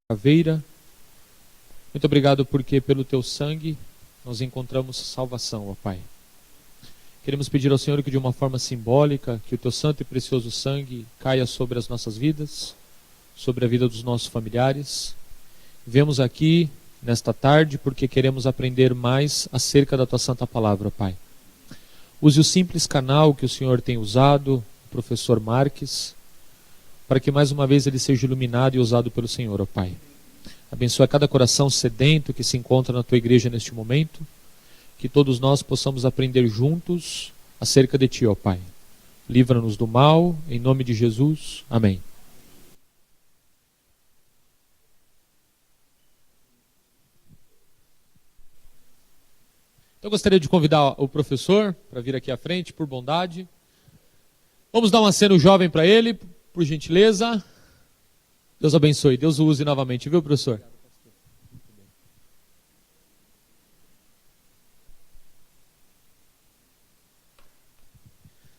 caveira. Muito obrigado porque pelo teu sangue nós encontramos salvação, ó Pai. Queremos pedir ao Senhor que de uma forma simbólica, que o teu santo e precioso sangue caia sobre as nossas vidas, sobre a vida dos nossos familiares. Viemos aqui nesta tarde porque queremos aprender mais acerca da tua santa palavra, ó Pai. Use o simples canal que o Senhor tem usado, o professor Marques, para que mais uma vez ele seja iluminado e usado pelo Senhor, ó Pai. Abençoa cada coração sedento que se encontra na tua igreja neste momento, que todos nós possamos aprender juntos acerca de ti, ó Pai. Livra-nos do mal, em nome de Jesus. Amém. Eu gostaria de convidar o professor para vir aqui à frente, por bondade. Vamos dar um aceno jovem para ele, por gentileza. Deus abençoe, Deus o use novamente, viu, professor?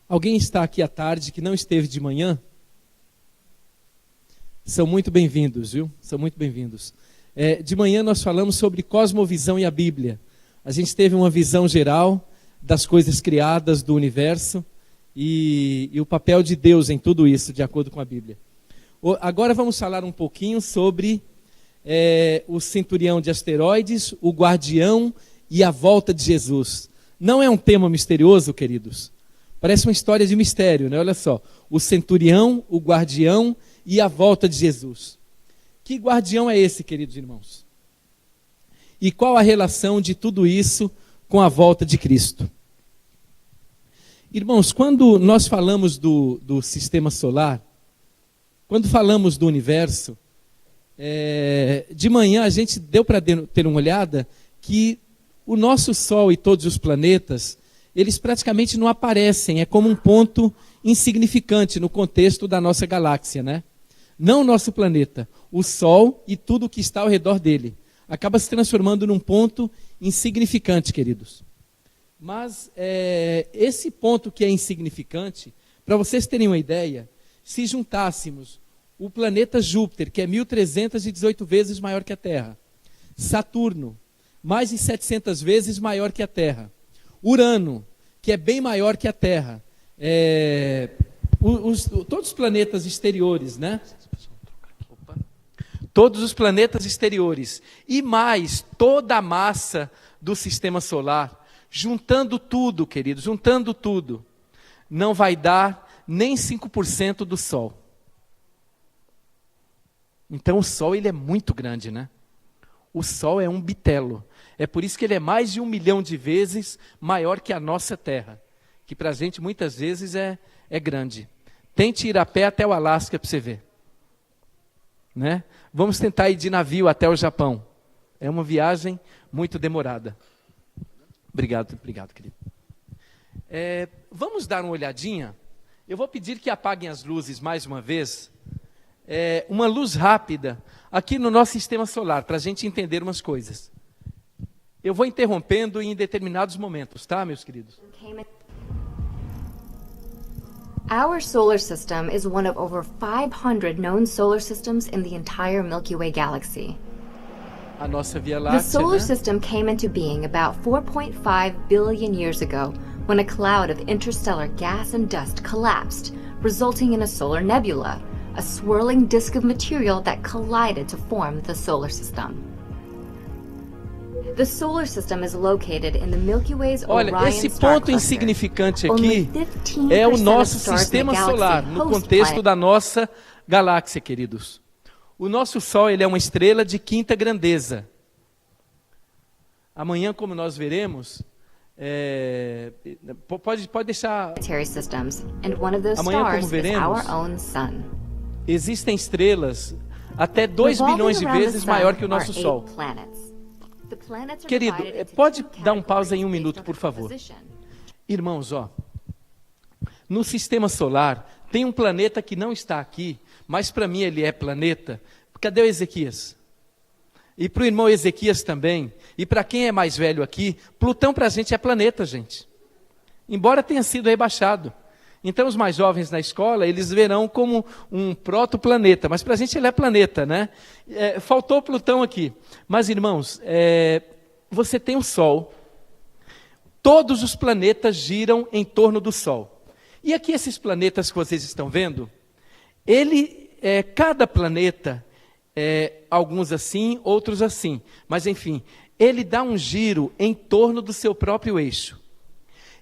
Alguém está aqui à tarde que não esteve de manhã? São muito bem-vindos, viu? São muito bem-vindos. De manhã nós falamos sobre cosmovisão e a Bíblia. A gente teve uma visão geral das coisas criadas, do universo e o papel de Deus em tudo isso, de acordo com a Bíblia. Agora vamos falar um pouquinho sobre o centurião de asteroides, o guardião e a volta de Jesus. Não é um tema misterioso, queridos? Parece uma história de mistério, né? Olha só, o centurião, o guardião e a volta de Jesus. Que guardião é esse, queridos irmãos? E qual a relação de tudo isso com a volta de Cristo? Irmãos, quando nós falamos do sistema solar, quando falamos do universo, de manhã a gente deu para ter uma olhada que o nosso Sol e todos os planetas, eles praticamente não aparecem, é como um ponto insignificante no contexto da nossa galáxia, né? Não o nosso planeta, o Sol e tudo o que está ao redor dele. Acaba se transformando num ponto insignificante, queridos. Mas esse ponto que é insignificante, para vocês terem uma ideia, se juntássemos o planeta Júpiter, que é 1.318 vezes maior que a Terra, Saturno, mais de 700 vezes maior que a Terra, Urano, que é bem maior que a Terra, todos os planetas exteriores, né? Todos os planetas exteriores e mais toda a massa do sistema solar, juntando tudo, queridos, juntando tudo, não vai dar nem 5% do Sol. Então o Sol ele é muito grande, né? O Sol é um bitelo. É por isso que ele é mais de 1 milhão de vezes maior que a nossa Terra, que para a gente muitas vezes é grande. Tente ir a pé até o Alasca para você ver. Né? Vamos tentar ir de navio até o Japão. É uma viagem muito demorada. Obrigado, querido. Vamos dar uma olhadinha. Eu vou pedir que apaguem as luzes mais uma vez. Uma luz rápida aqui no nosso sistema solar, para a gente entender umas coisas. Eu vou interrompendo em determinados momentos, tá, meus queridos? Our solar system is one of over 500 known solar systems in the entire Milky Way galaxy. A nossa Via The Láctea, solar né? system came into being about 4.5 billion years ago when a cloud of interstellar gas and dust collapsed, resulting in a solar nebula, a swirling disk of material that collided to form the solar system. The solar system is located in the Milky Way's Olha, Orion esse star ponto cluster. insignificante Only aqui 15% é o of nosso stars in the sistema galaxy solar, no host contexto planet. da nossa galáxia, queridos. O nosso Sol ele é uma estrela de quinta grandeza. Amanhã, como nós veremos, pode deixar... Planetary systems, and one of those Amanhã, como stars is veremos, our own sun. Existem estrelas até 2 bilhões de vezes maior que o nosso Sol. Querido, pode dar um pausa em 1 minuto, por favor. Irmãos, ó, no sistema solar tem um planeta que não está aqui, mas para mim ele é planeta. Cadê o Ezequias? E para o irmão Ezequias também. E para quem é mais velho aqui, Plutão para a gente é planeta, gente. Embora tenha sido rebaixado. Então, os mais jovens na escola, eles verão como um protoplaneta, mas para a gente ele é planeta, né? Faltou Plutão aqui. Mas, irmãos, você tem o Sol. Todos os planetas giram em torno do Sol. E aqui esses planetas que vocês estão vendo, cada planeta, alguns assim, outros assim, mas enfim, ele dá um giro em torno do seu próprio eixo.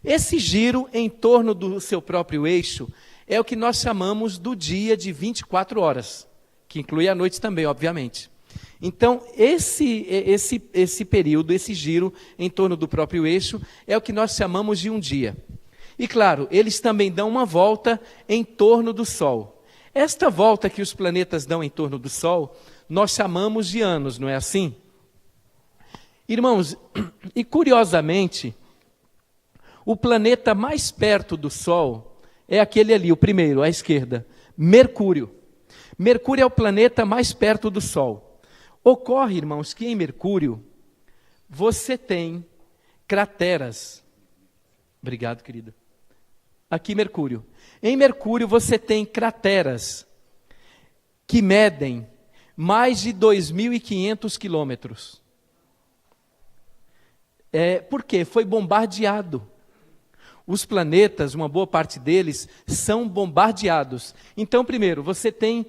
Esse giro em torno do seu próprio eixo é o que nós chamamos do dia de 24 horas, que inclui a noite também, obviamente. Então, esse período, esse giro em torno do próprio eixo, é o que nós chamamos de um dia. E claro, eles também dão uma volta em torno do Sol. Esta volta que os planetas dão em torno do Sol, nós chamamos de anos, não é assim? Irmãos, e curiosamente, o planeta mais perto do Sol é aquele ali, o primeiro, à esquerda, Mercúrio. Mercúrio é o planeta mais perto do Sol. Ocorre, irmãos, que em Mercúrio você tem crateras. Obrigado, querida. Aqui, Mercúrio. Em Mercúrio você tem crateras que medem mais de 2.500 quilômetros. Por quê? Foi bombardeado. Os planetas, uma boa parte deles, são bombardeados. Então, primeiro, você tem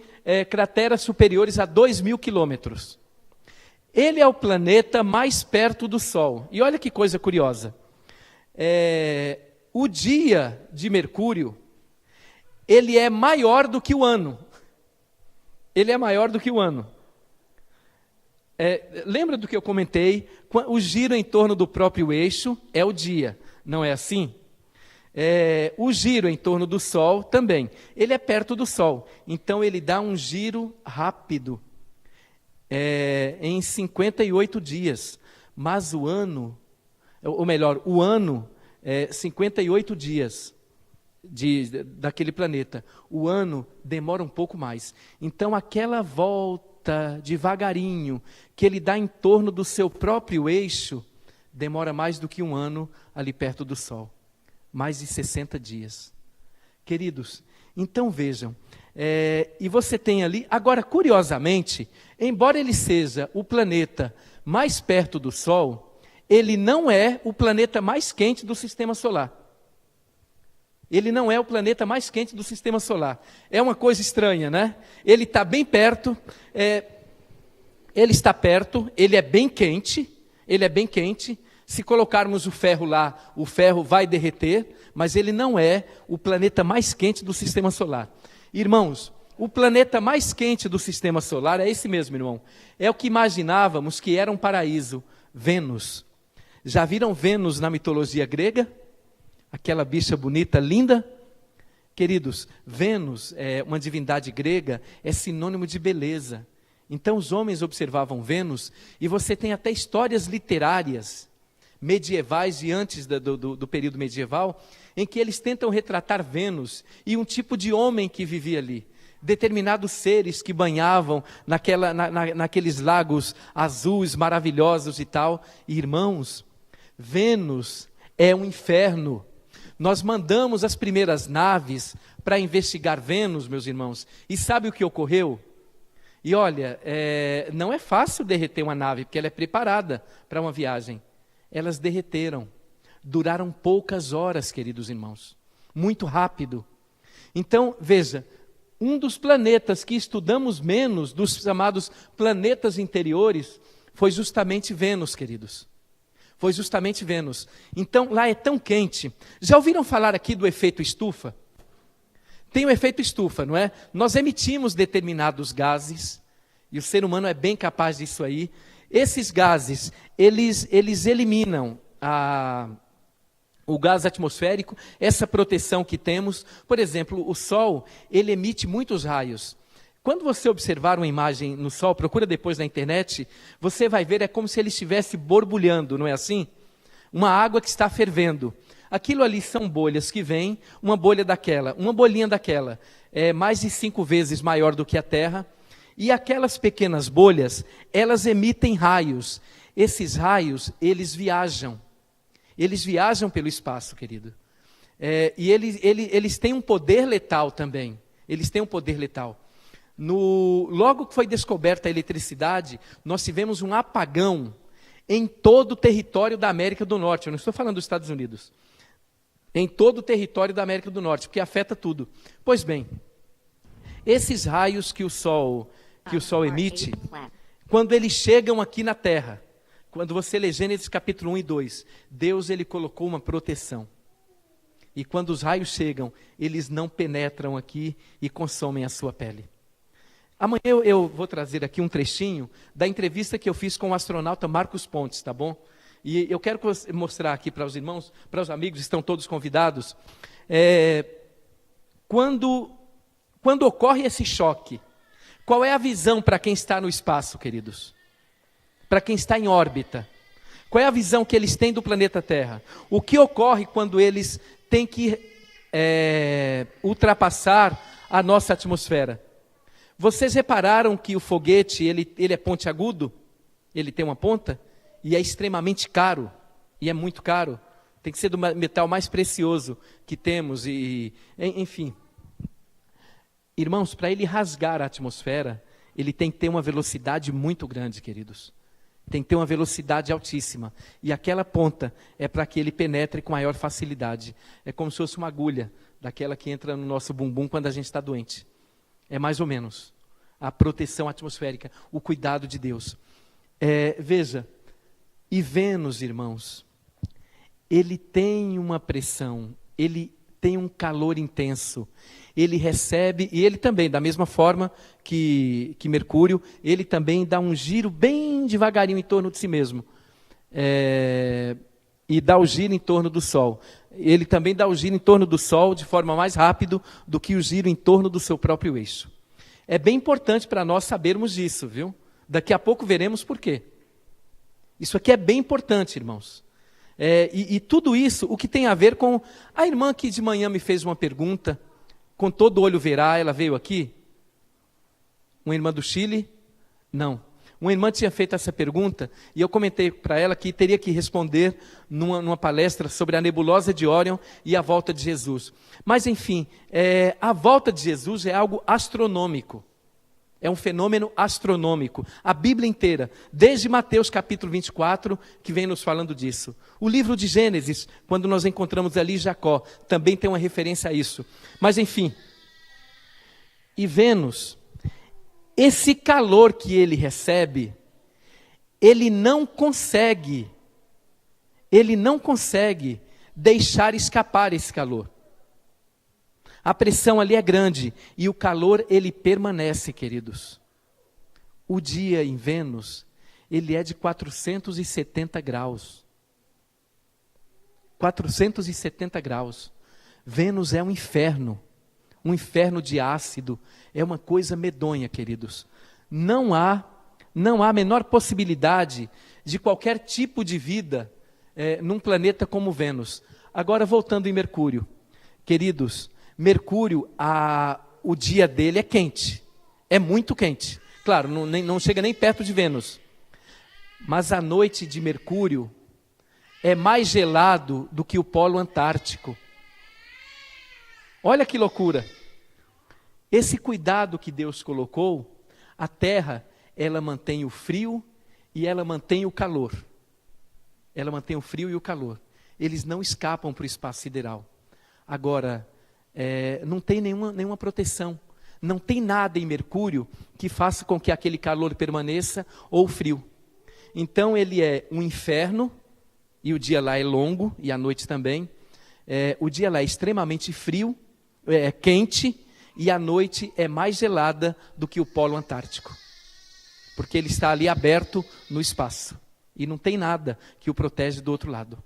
crateras superiores a 2.000 quilômetros. Ele é o planeta mais perto do Sol. E olha que coisa curiosa. O dia de Mercúrio, ele é maior do que o ano. Ele é maior do que o ano. Lembra do que eu comentei? O giro em torno do próprio eixo é o dia, não é assim? O giro em torno do Sol também. Ele é perto do Sol, então ele dá um giro rápido, em 58 dias. Mas o ano, o ano é 58 dias daquele planeta. O ano demora um pouco mais. Então aquela volta devagarinho que ele dá em torno do seu próprio eixo demora mais do que um ano ali perto do Sol. Mais de 60 dias. Queridos, então vejam, e você tem ali, agora curiosamente, embora ele seja o planeta mais perto do Sol, ele não é o planeta mais quente do Sistema Solar. Ele não é o planeta mais quente do Sistema Solar. É uma coisa estranha, né? Ele está bem perto, ele está perto, ele é bem quente, se colocarmos o ferro lá, o ferro vai derreter, mas ele não é o planeta mais quente do Sistema Solar. Irmãos, o planeta mais quente do Sistema Solar é esse mesmo, irmão. É o que imaginávamos que era um paraíso, Vênus. Já viram Vênus na mitologia grega? Aquela bicha bonita, linda? Queridos, Vênus, uma divindade grega, é sinônimo de beleza. Então os homens observavam Vênus, e você tem até histórias literárias medievais e antes do período medieval, em que eles tentam retratar Vênus e um tipo de homem que vivia ali. Determinados seres que banhavam naqueles lagos azuis maravilhosos e tal. E, irmãos, Vênus é um inferno. Nós mandamos as primeiras naves para investigar Vênus, meus irmãos. E sabe o que ocorreu? E olha, não é fácil derreter uma nave, porque ela é preparada para uma viagem. Elas derreteram, duraram poucas horas, queridos irmãos, muito rápido. Então, veja, um dos planetas que estudamos menos, dos chamados planetas interiores, foi justamente Vênus, queridos. Foi justamente Vênus. Então, lá é tão quente. Já ouviram falar aqui do efeito estufa? Tem o efeito estufa, não é? Nós emitimos determinados gases, e o ser humano é bem capaz disso aí. Esses gases, eles eliminam o gás atmosférico, essa proteção que temos. Por exemplo, o Sol, ele emite muitos raios. Quando você observar uma imagem no Sol, procura depois na internet, você vai ver, é como se ele estivesse borbulhando, não é assim? Uma água que está fervendo. Aquilo ali são bolhas que vêm, uma bolinha daquela, é mais de 5 vezes maior do que a Terra. E aquelas pequenas bolhas, elas emitem raios. Esses raios, eles viajam pelo espaço, querido. E eles têm um poder letal também. Eles têm um poder letal. Logo que foi descoberta a eletricidade, nós tivemos um apagão em todo o território da América do Norte. Eu não estou falando dos Estados Unidos. Em todo o território da América do Norte, porque afeta tudo. Pois bem, esses raios que o Sol emite, quando eles chegam aqui na Terra, quando você lê Gênesis capítulo 1 e 2, Deus ele colocou uma proteção. E quando os raios chegam, eles não penetram aqui e consomem a sua pele. Amanhã eu vou trazer aqui um trechinho da entrevista que eu fiz com o astronauta Marcos Pontes, tá bom? E eu quero mostrar aqui para os irmãos, para os amigos, estão todos convidados. Quando ocorre esse choque, qual é a visão para quem está no espaço, queridos? Para quem está em órbita? Qual é a visão que eles têm do planeta Terra? O que ocorre quando eles têm que ultrapassar a nossa atmosfera? Vocês repararam que o foguete, ele é pontiagudo? Ele tem uma ponta? E é extremamente caro. E é muito caro. Tem que ser do metal mais precioso que temos. Enfim. Irmãos, para ele rasgar a atmosfera, ele tem que ter uma velocidade muito grande, queridos. Tem que ter uma velocidade altíssima. E aquela ponta é para que ele penetre com maior facilidade. É como se fosse uma agulha, daquela que entra no nosso bumbum quando a gente está doente. É mais ou menos a proteção atmosférica, o cuidado de Deus. Veja, e Vênus, irmãos, ele tem uma pressão, ele tem um calor intenso, ele recebe, e ele também, da mesma forma que Mercúrio, ele também dá um giro bem devagarinho em torno de si mesmo, e dá o giro em torno do Sol. Ele também dá o giro em torno do Sol de forma mais rápida do que o giro em torno do seu próprio eixo. É bem importante para nós sabermos disso, viu? Daqui a pouco veremos por quê. Isso aqui é bem importante, irmãos. E tudo isso, o que tem a ver com... A irmã que de manhã me fez uma pergunta, com todo olho verá, ela veio aqui? Uma irmã do Chile? Não. Uma irmã tinha feito essa pergunta, e eu comentei para ela que teria que responder numa palestra sobre a nebulosa de Órion e a volta de Jesus. Mas, enfim, a volta de Jesus é algo astronômico. É um fenômeno astronômico. A Bíblia inteira, desde Mateus capítulo 24, que vem nos falando disso. O livro de Gênesis, quando nós encontramos ali Jacó, também tem uma referência a isso. Mas, enfim, e Vênus... Esse calor que ele recebe, ele não consegue deixar escapar esse calor. A pressão ali é grande e o calor ele permanece, queridos. O dia em Vênus, ele é de 470 graus. 470 graus. Vênus é um inferno de ácido, é uma coisa medonha, queridos. Não há a menor possibilidade de qualquer tipo de vida num planeta como Vênus. Agora, voltando em Mercúrio. Queridos, Mercúrio, o dia dele é quente, é muito quente. Claro, não chega nem perto de Vênus. Mas a noite de Mercúrio é mais gelado do que o Polo Antártico. Olha que loucura. Esse cuidado que Deus colocou, a Terra, ela mantém o frio e ela mantém o calor. Ela mantém o frio e o calor. Eles não escapam para o espaço sideral. Agora, não tem nenhuma proteção. Não tem nada em Mercúrio que faça com que aquele calor permaneça ou frio. Então ele é um inferno, e o dia lá é longo, e a noite também. O dia lá é extremamente frio, quente, e a noite é mais gelada do que o Polo Antártico. Porque ele está ali aberto no espaço. E não tem nada que o protege do outro lado.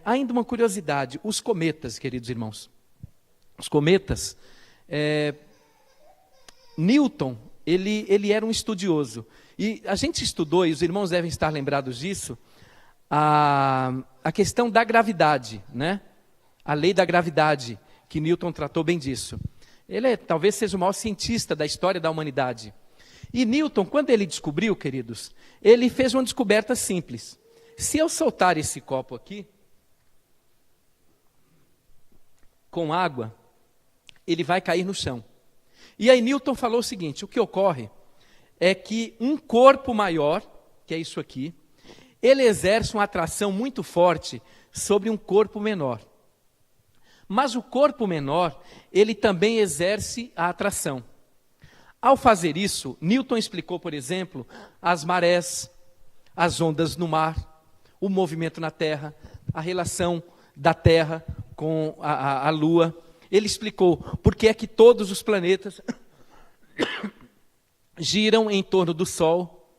Ainda uma curiosidade, os cometas, queridos irmãos. Os cometas, Newton, ele era um estudioso. E a gente estudou, e os irmãos devem estar lembrados disso, a questão da gravidade, né? A lei da gravidade, que Newton tratou bem disso. Ele talvez seja o maior cientista da história da humanidade. E Newton, quando ele descobriu, queridos, ele fez uma descoberta simples. Se eu soltar esse copo aqui, com água, ele vai cair no chão. E aí Newton falou o seguinte: o que ocorre é que um corpo maior, que é isso aqui, ele exerce uma atração muito forte sobre um corpo menor. Mas o corpo menor, ele também exerce a atração. Ao fazer isso, Newton explicou, por exemplo, as marés, as ondas no mar, o movimento na Terra, a relação da Terra com a Lua. Ele explicou por que é que todos os planetas giram em torno do Sol,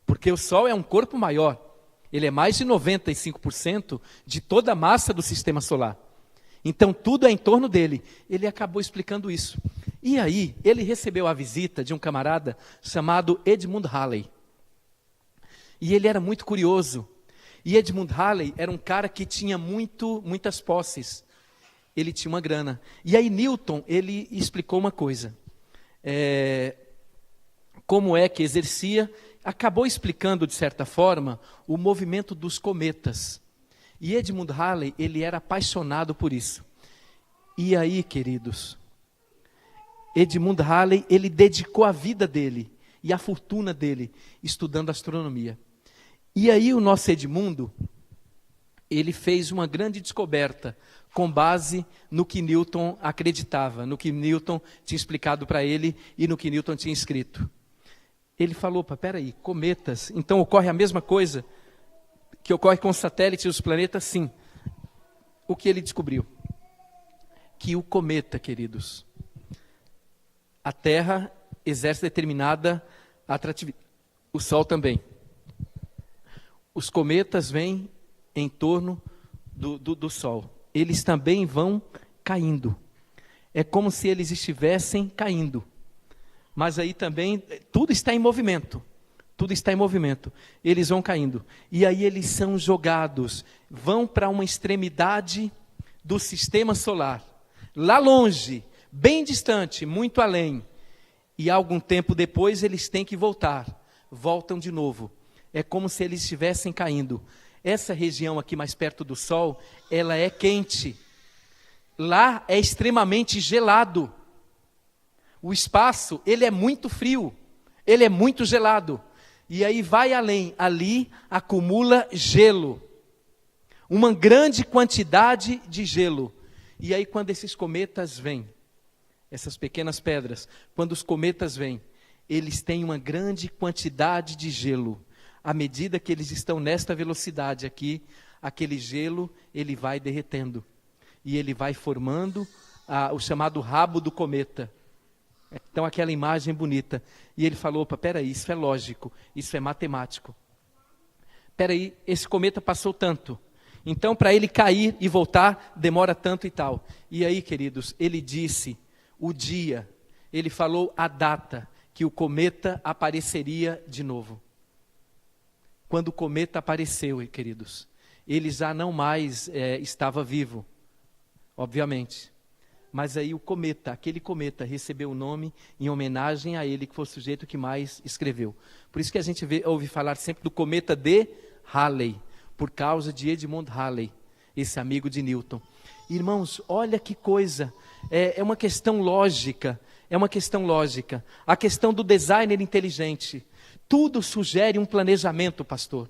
porque o Sol é um corpo maior. Ele é mais de 95% de toda a massa do Sistema Solar. Então, tudo é em torno dele. Ele acabou explicando isso. E aí, ele recebeu a visita de um camarada chamado Edmund Halley. E ele era muito curioso. E Edmund Halley era um cara que tinha muitas posses. Ele tinha uma grana. E aí, Newton, ele explicou uma coisa. Como é que exercia, acabou explicando, de certa forma, o movimento dos cometas. E Edmund Halley, ele era apaixonado por isso. E aí, queridos, Edmund Halley, ele dedicou a vida dele e a fortuna dele estudando astronomia. E aí o nosso Edmundo, ele fez uma grande descoberta com base no que Newton acreditava, no que Newton tinha explicado para ele e no que Newton tinha escrito. Ele falou: peraí, cometas, então ocorre a mesma coisa que ocorre com os satélites e os planetas? Sim. O que ele descobriu? Que o cometa, queridos, a Terra exerce determinada atratividade, o Sol também. Os cometas vêm em torno do Sol. Eles também vão caindo. É como se eles estivessem caindo. Mas aí também, tudo está em movimento. Tudo está em movimento. Eles vão caindo. E aí eles são jogados. Vão para uma extremidade do Sistema Solar. Lá longe, bem distante, muito além. E algum tempo depois eles têm que voltar. Voltam de novo. É como se eles estivessem caindo. Essa região aqui mais perto do Sol, ela é quente. Lá é extremamente gelado. O espaço, ele é muito frio. Ele é muito gelado. E aí vai além. Ali acumula gelo. Uma grande quantidade de gelo. E aí quando esses cometas vêm, essas pequenas pedras, quando os cometas vêm, eles têm uma grande quantidade de gelo. À medida que eles estão nesta velocidade aqui, aquele gelo, ele vai derretendo. E ele vai formando o chamado rabo do cometa. Então aquela imagem bonita. E ele falou: peraí, isso é lógico, isso é matemático. Peraí, esse cometa passou tanto. Então para ele cair e voltar, demora tanto e tal. E aí, queridos, ele disse o dia, ele falou a data que o cometa apareceria de novo. Quando o cometa apareceu, queridos, ele já não mais estava vivo, obviamente. Mas aí o cometa, aquele cometa, recebeu o nome em homenagem a ele, que foi o sujeito que mais escreveu. Por isso que a gente ouve falar sempre do cometa de Halley, por causa de Edmund Halley, esse amigo de Newton. Irmãos, olha que coisa, é uma questão lógica, A questão do designer inteligente. Tudo sugere um planejamento, pastor.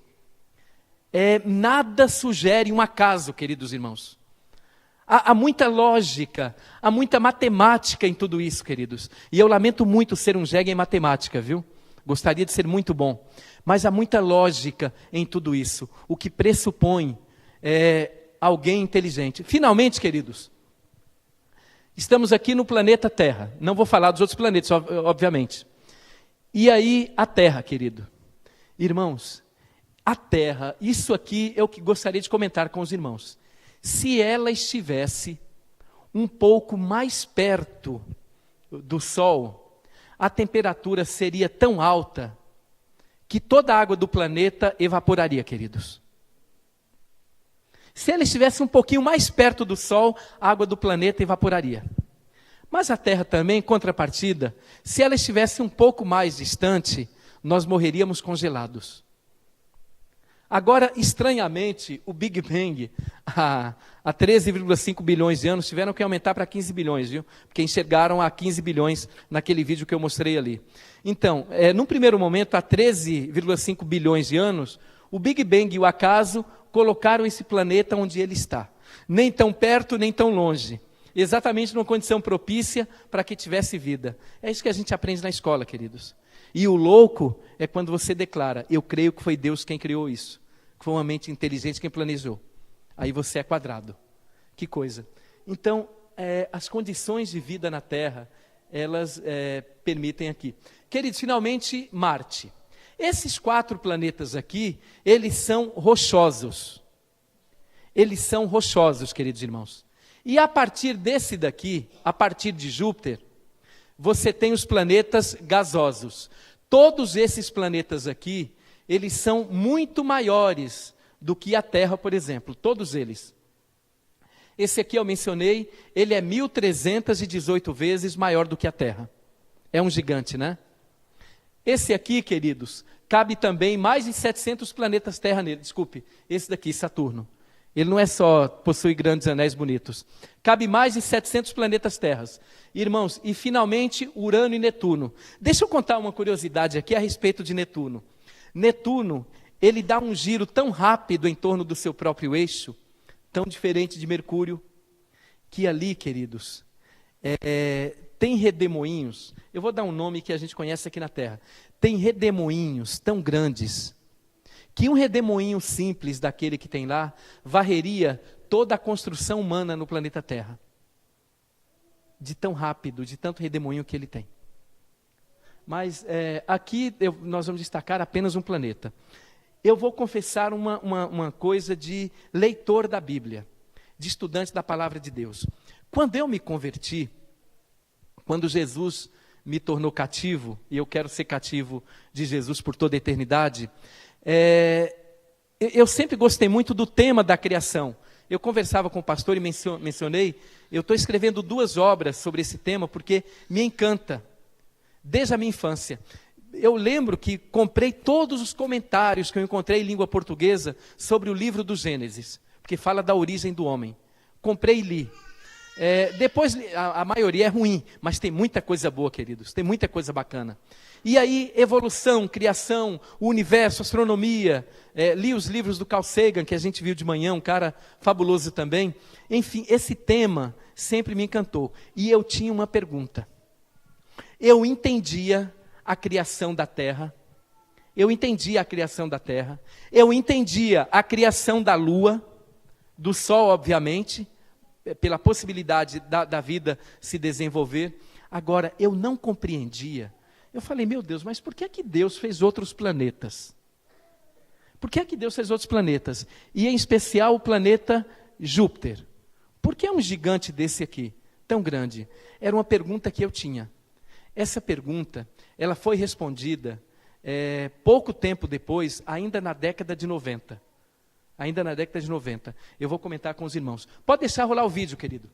Nada sugere um acaso, queridos irmãos. Há muita lógica, há muita matemática em tudo isso, queridos. E eu lamento muito ser um jegue em matemática, viu? Gostaria de ser muito bom. Mas há muita lógica em tudo isso. O que pressupõe alguém inteligente. Finalmente, queridos, estamos aqui no planeta Terra. Não vou falar dos outros planetas, obviamente. E aí, a Terra, querido. Irmãos, a Terra, isso aqui é o que gostaria de comentar com os irmãos. Se ela estivesse um pouco mais perto do Sol, a temperatura seria tão alta que toda a água do planeta evaporaria, queridos. Se ela estivesse um pouquinho mais perto do Sol, a água do planeta evaporaria. Mas a Terra também, em contrapartida, se ela estivesse um pouco mais distante, nós morreríamos congelados. Agora, estranhamente, o Big Bang, há 13,5 bilhões de anos, tiveram que aumentar para 15 bilhões, viu? Porque enxergaram a 15 bilhões naquele vídeo que eu mostrei ali. Então, num primeiro momento, há 13,5 bilhões de anos, o Big Bang e o acaso colocaram esse planeta onde ele está. Nem tão perto, nem tão longe. Exatamente numa condição propícia para que tivesse vida. É isso que a gente aprende na escola, queridos. E o louco é quando você declara, eu creio que foi Deus quem criou isso. Que foi uma mente inteligente quem planejou. Aí você é quadrado. Que coisa. Então, as condições de vida na Terra, elas permitem aqui. Queridos, finalmente, Marte. Esses 4 planetas aqui, eles são rochosos. Eles são rochosos, queridos irmãos. E a partir desse daqui, a partir de Júpiter, você tem os planetas gasosos. Todos esses planetas aqui, eles são muito maiores do que a Terra, por exemplo. Todos eles. Esse aqui eu mencionei, ele é 1.318 vezes maior do que a Terra. É um gigante, né? Esse aqui, queridos, cabe também mais de 700 planetas Terra nele. Desculpe, esse daqui, Saturno. Ele não é só possui grandes anéis bonitos. Cabe mais de 700 planetas Terras. Irmãos, e finalmente Urano e Netuno. Deixa eu contar uma curiosidade aqui a respeito de Netuno. Netuno, ele dá um giro tão rápido em torno do seu próprio eixo, tão diferente de Mercúrio, que ali, queridos, tem redemoinhos. Eu vou dar um nome que a gente conhece aqui na Terra. Tem redemoinhos tão grandes, que um redemoinho simples daquele que tem lá, varreria toda a construção humana no planeta Terra. De tão rápido, de tanto redemoinho que ele tem. Mas aqui nós vamos destacar apenas um planeta. Eu vou confessar uma coisa de leitor da Bíblia, de estudante da Palavra de Deus. Quando eu me converti, quando Jesus me tornou cativo, e eu quero ser cativo de Jesus por toda a eternidade, eu sempre gostei muito do tema da criação. Eu conversava com o pastor e mencionei, eu estou escrevendo 2 obras sobre esse tema, porque me encanta, desde a minha infância. Eu lembro que comprei todos os comentários que eu encontrei em língua portuguesa sobre o livro do Gênesis, porque fala da origem do homem. Comprei e li. Depois, a maioria é ruim, mas tem muita coisa boa, queridos, tem muita coisa bacana. E aí, evolução, criação, o universo, astronomia, li os livros do Carl Sagan, que a gente viu de manhã, um cara fabuloso também. Enfim, esse tema sempre me encantou. E eu tinha uma pergunta. Eu entendia a criação da Terra, eu entendia a criação da Terra, eu entendia a criação da Lua, do Sol, obviamente, pela possibilidade da vida se desenvolver. Agora, eu não compreendia. Eu falei, meu Deus, mas por que é que Deus fez outros planetas? Por que é que Deus fez outros planetas? E em especial o planeta Júpiter. Por que é um gigante desse aqui, tão grande? Era uma pergunta que eu tinha. Essa pergunta, ela foi respondida pouco tempo depois, ainda na década de 90. Ainda na década de 90. Eu vou comentar com os irmãos. Pode deixar rolar o vídeo, querido.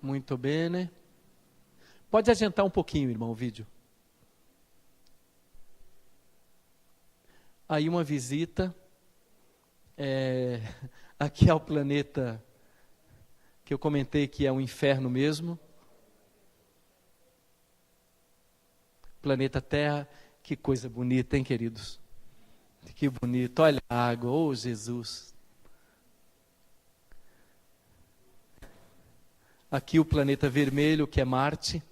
Muito bem, né? Pode adiantar um pouquinho, irmão, o vídeo. Aí uma visita. Aqui é o planeta que eu comentei que é um inferno mesmo. Planeta Terra, que coisa bonita, hein, queridos? Que bonito, olha a água, oh Jesus. Aqui o planeta vermelho, que é Marte.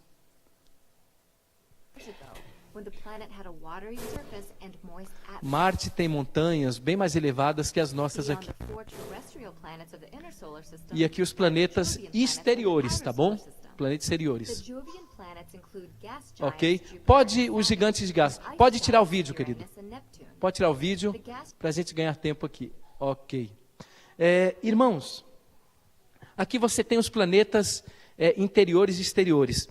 Marte tem montanhas bem mais elevadas que as nossas aqui. E aqui os planetas exteriores, tá bom? Planetas exteriores. Ok? Pode, os gigantes de gás. Pode tirar o vídeo, querido. Pode tirar o vídeo para a gente ganhar tempo aqui. Ok. Irmãos, aqui você tem os planetas interiores e exteriores.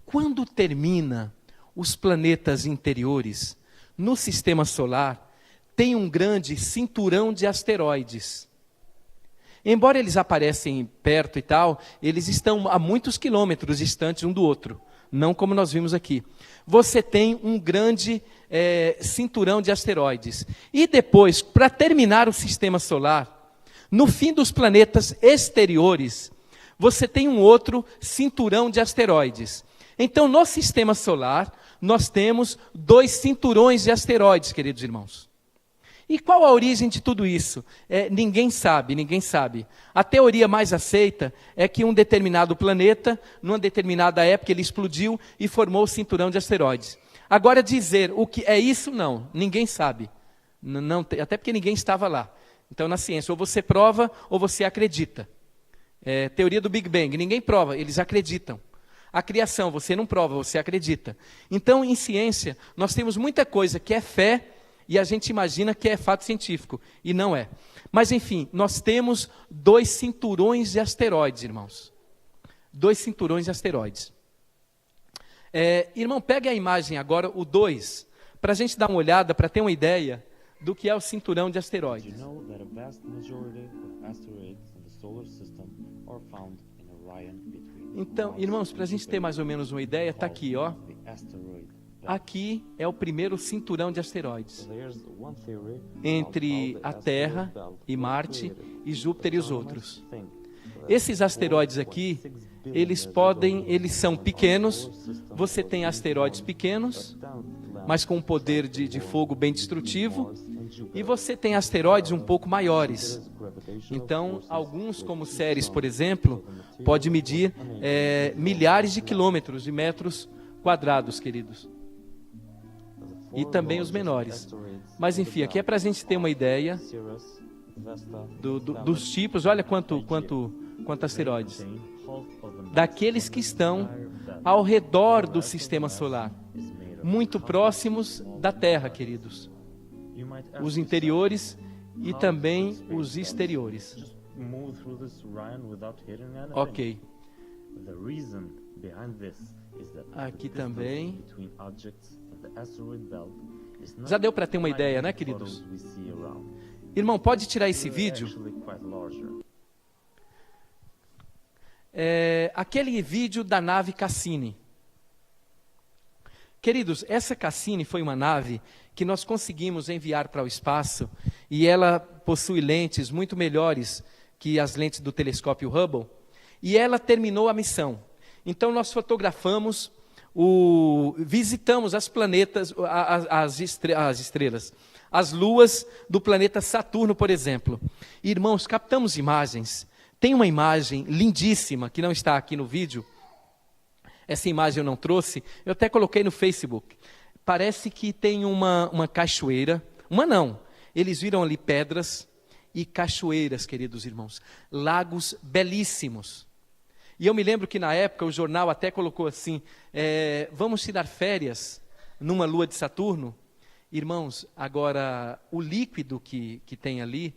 Quando termina os planetas interiores no sistema solar, tem um grande cinturão de asteroides. Embora eles aparecem perto e tal, eles estão a muitos quilômetros distantes um do outro, não como nós vimos aqui. Você tem um grande cinturão de asteroides. E depois, para terminar o sistema solar, no fim dos planetas exteriores, você tem um outro cinturão de asteroides. Então, no sistema solar, nós temos 2 cinturões de asteroides, queridos irmãos. E qual a origem de tudo isso? Ninguém sabe, ninguém sabe. A teoria mais aceita é que um determinado planeta, numa determinada época, ele explodiu e formou o cinturão de asteroides. Agora, dizer o que é isso, não. Ninguém sabe. Não, até porque ninguém estava lá. Então, na ciência, ou você prova ou você acredita. Teoria do Big Bang, ninguém prova, eles acreditam. A criação, você não prova, você acredita. Então, em ciência, nós temos muita coisa que é fé, e a gente imagina que é fato científico, e não é. Mas, enfim, nós temos 2 cinturões de asteroides, irmãos. 2 cinturões de asteroides. Irmão, pegue a imagem agora, o 2, para a gente dar uma olhada, para ter uma ideia do que é o cinturão de asteroides. Então, irmãos, para a gente ter mais ou menos uma ideia, está aqui, ó. Aqui é o primeiro cinturão de asteroides, entre a Terra e Marte e Júpiter e os outros. Esses asteroides aqui, eles são pequenos, você tem asteroides pequenos, mas com um poder de fogo bem destrutivo, e você tem asteroides um pouco maiores. Então, alguns, como Ceres, por exemplo, pode medir milhares de quilômetros, de metros quadrados, queridos. E também os menores. Mas enfim, aqui é para a gente ter uma ideia dos tipos. Olha quanto asteroides. Daqueles que estão ao redor do sistema solar. Muito próximos da Terra, queridos. Os interiores e também os exteriores. Ok. Aqui também. Já deu para ter uma ideia, né, queridos? Irmão, pode tirar esse vídeo? Aquele vídeo da nave Cassini. Queridos, essa Cassini foi uma nave que nós conseguimos enviar para o espaço e ela possui lentes muito melhores que as lentes do telescópio Hubble e ela terminou a missão. Então nós fotografamos, visitamos as planetas, as estrelas, as luas do planeta Saturno, por exemplo. Irmãos, captamos imagens. Tem uma imagem lindíssima que não está aqui no vídeo. Essa imagem eu não trouxe, eu até coloquei no Facebook. Parece que tem uma cachoeira, eles viram ali pedras e cachoeiras, queridos irmãos, lagos belíssimos. E eu me lembro que na época o jornal até colocou assim, vamos tirar férias numa lua de Saturno. Irmãos, agora o líquido que tem ali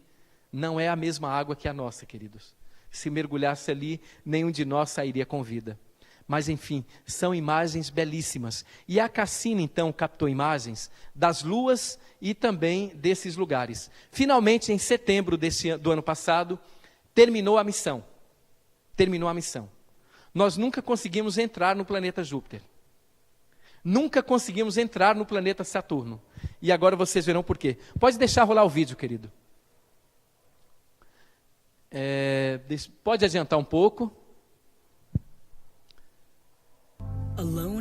não é a mesma água que a nossa, queridos. Se mergulhasse ali, nenhum de nós sairia com vida. Mas enfim, são imagens belíssimas. E a Cassini então captou imagens das luas e também desses lugares. Finalmente, em setembro do ano passado, terminou a missão. Nós nunca conseguimos entrar no planeta Júpiter. Nunca conseguimos entrar no planeta Saturno. E agora vocês verão por quê. Pode deixar rolar o vídeo, querido. Pode adiantar um pouco.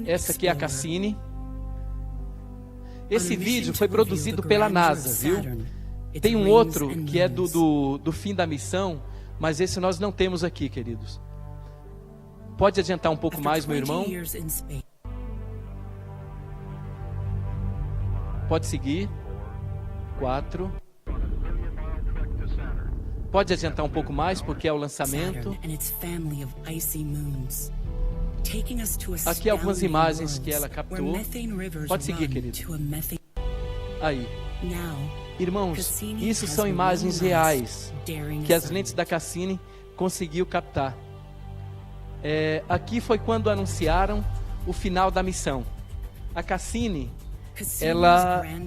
Essa aqui é a Cassini. Esse vídeo foi produzido pela NASA, viu? Tem um outro que é do fim da missão, mas esse nós não temos aqui, queridos. Pode adiantar um pouco mais, meu irmão? Pode seguir. 4. Pode adiantar um pouco mais, porque é o lançamento. Aqui algumas imagens que ela captou. Pode seguir, querido. Aí. Irmãos, isso são imagens reais que as lentes da Cassini conseguiu captar. Aqui foi quando anunciaram o final da missão. A Cassini,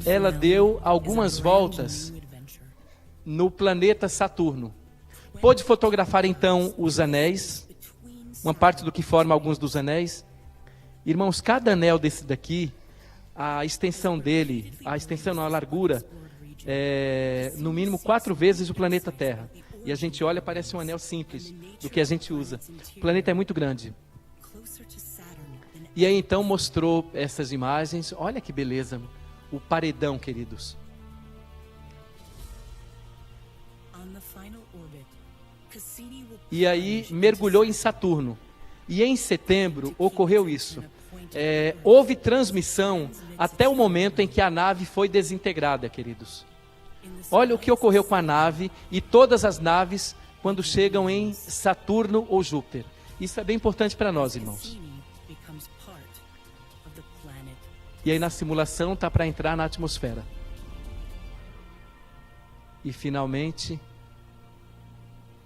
ela deu algumas voltas no planeta Saturno. Pôde fotografar então os anéis, uma parte do que forma alguns dos anéis. Irmãos, cada anel desse daqui, a extensão dele, a largura, é no mínimo 4 vezes o planeta Terra. E a gente olha, parece um anel simples do que a gente usa. O planeta é muito grande. E aí então mostrou essas imagens. Olha que beleza, o paredão, queridos. E aí mergulhou em Saturno. E em setembro ocorreu isso. Houve transmissão até o momento em que a nave foi desintegrada, queridos. Olha o que ocorreu com a nave e todas as naves quando chegam em Saturno ou Júpiter. Isso é bem importante para nós, irmãos. E aí na simulação está para entrar na atmosfera. E finalmente,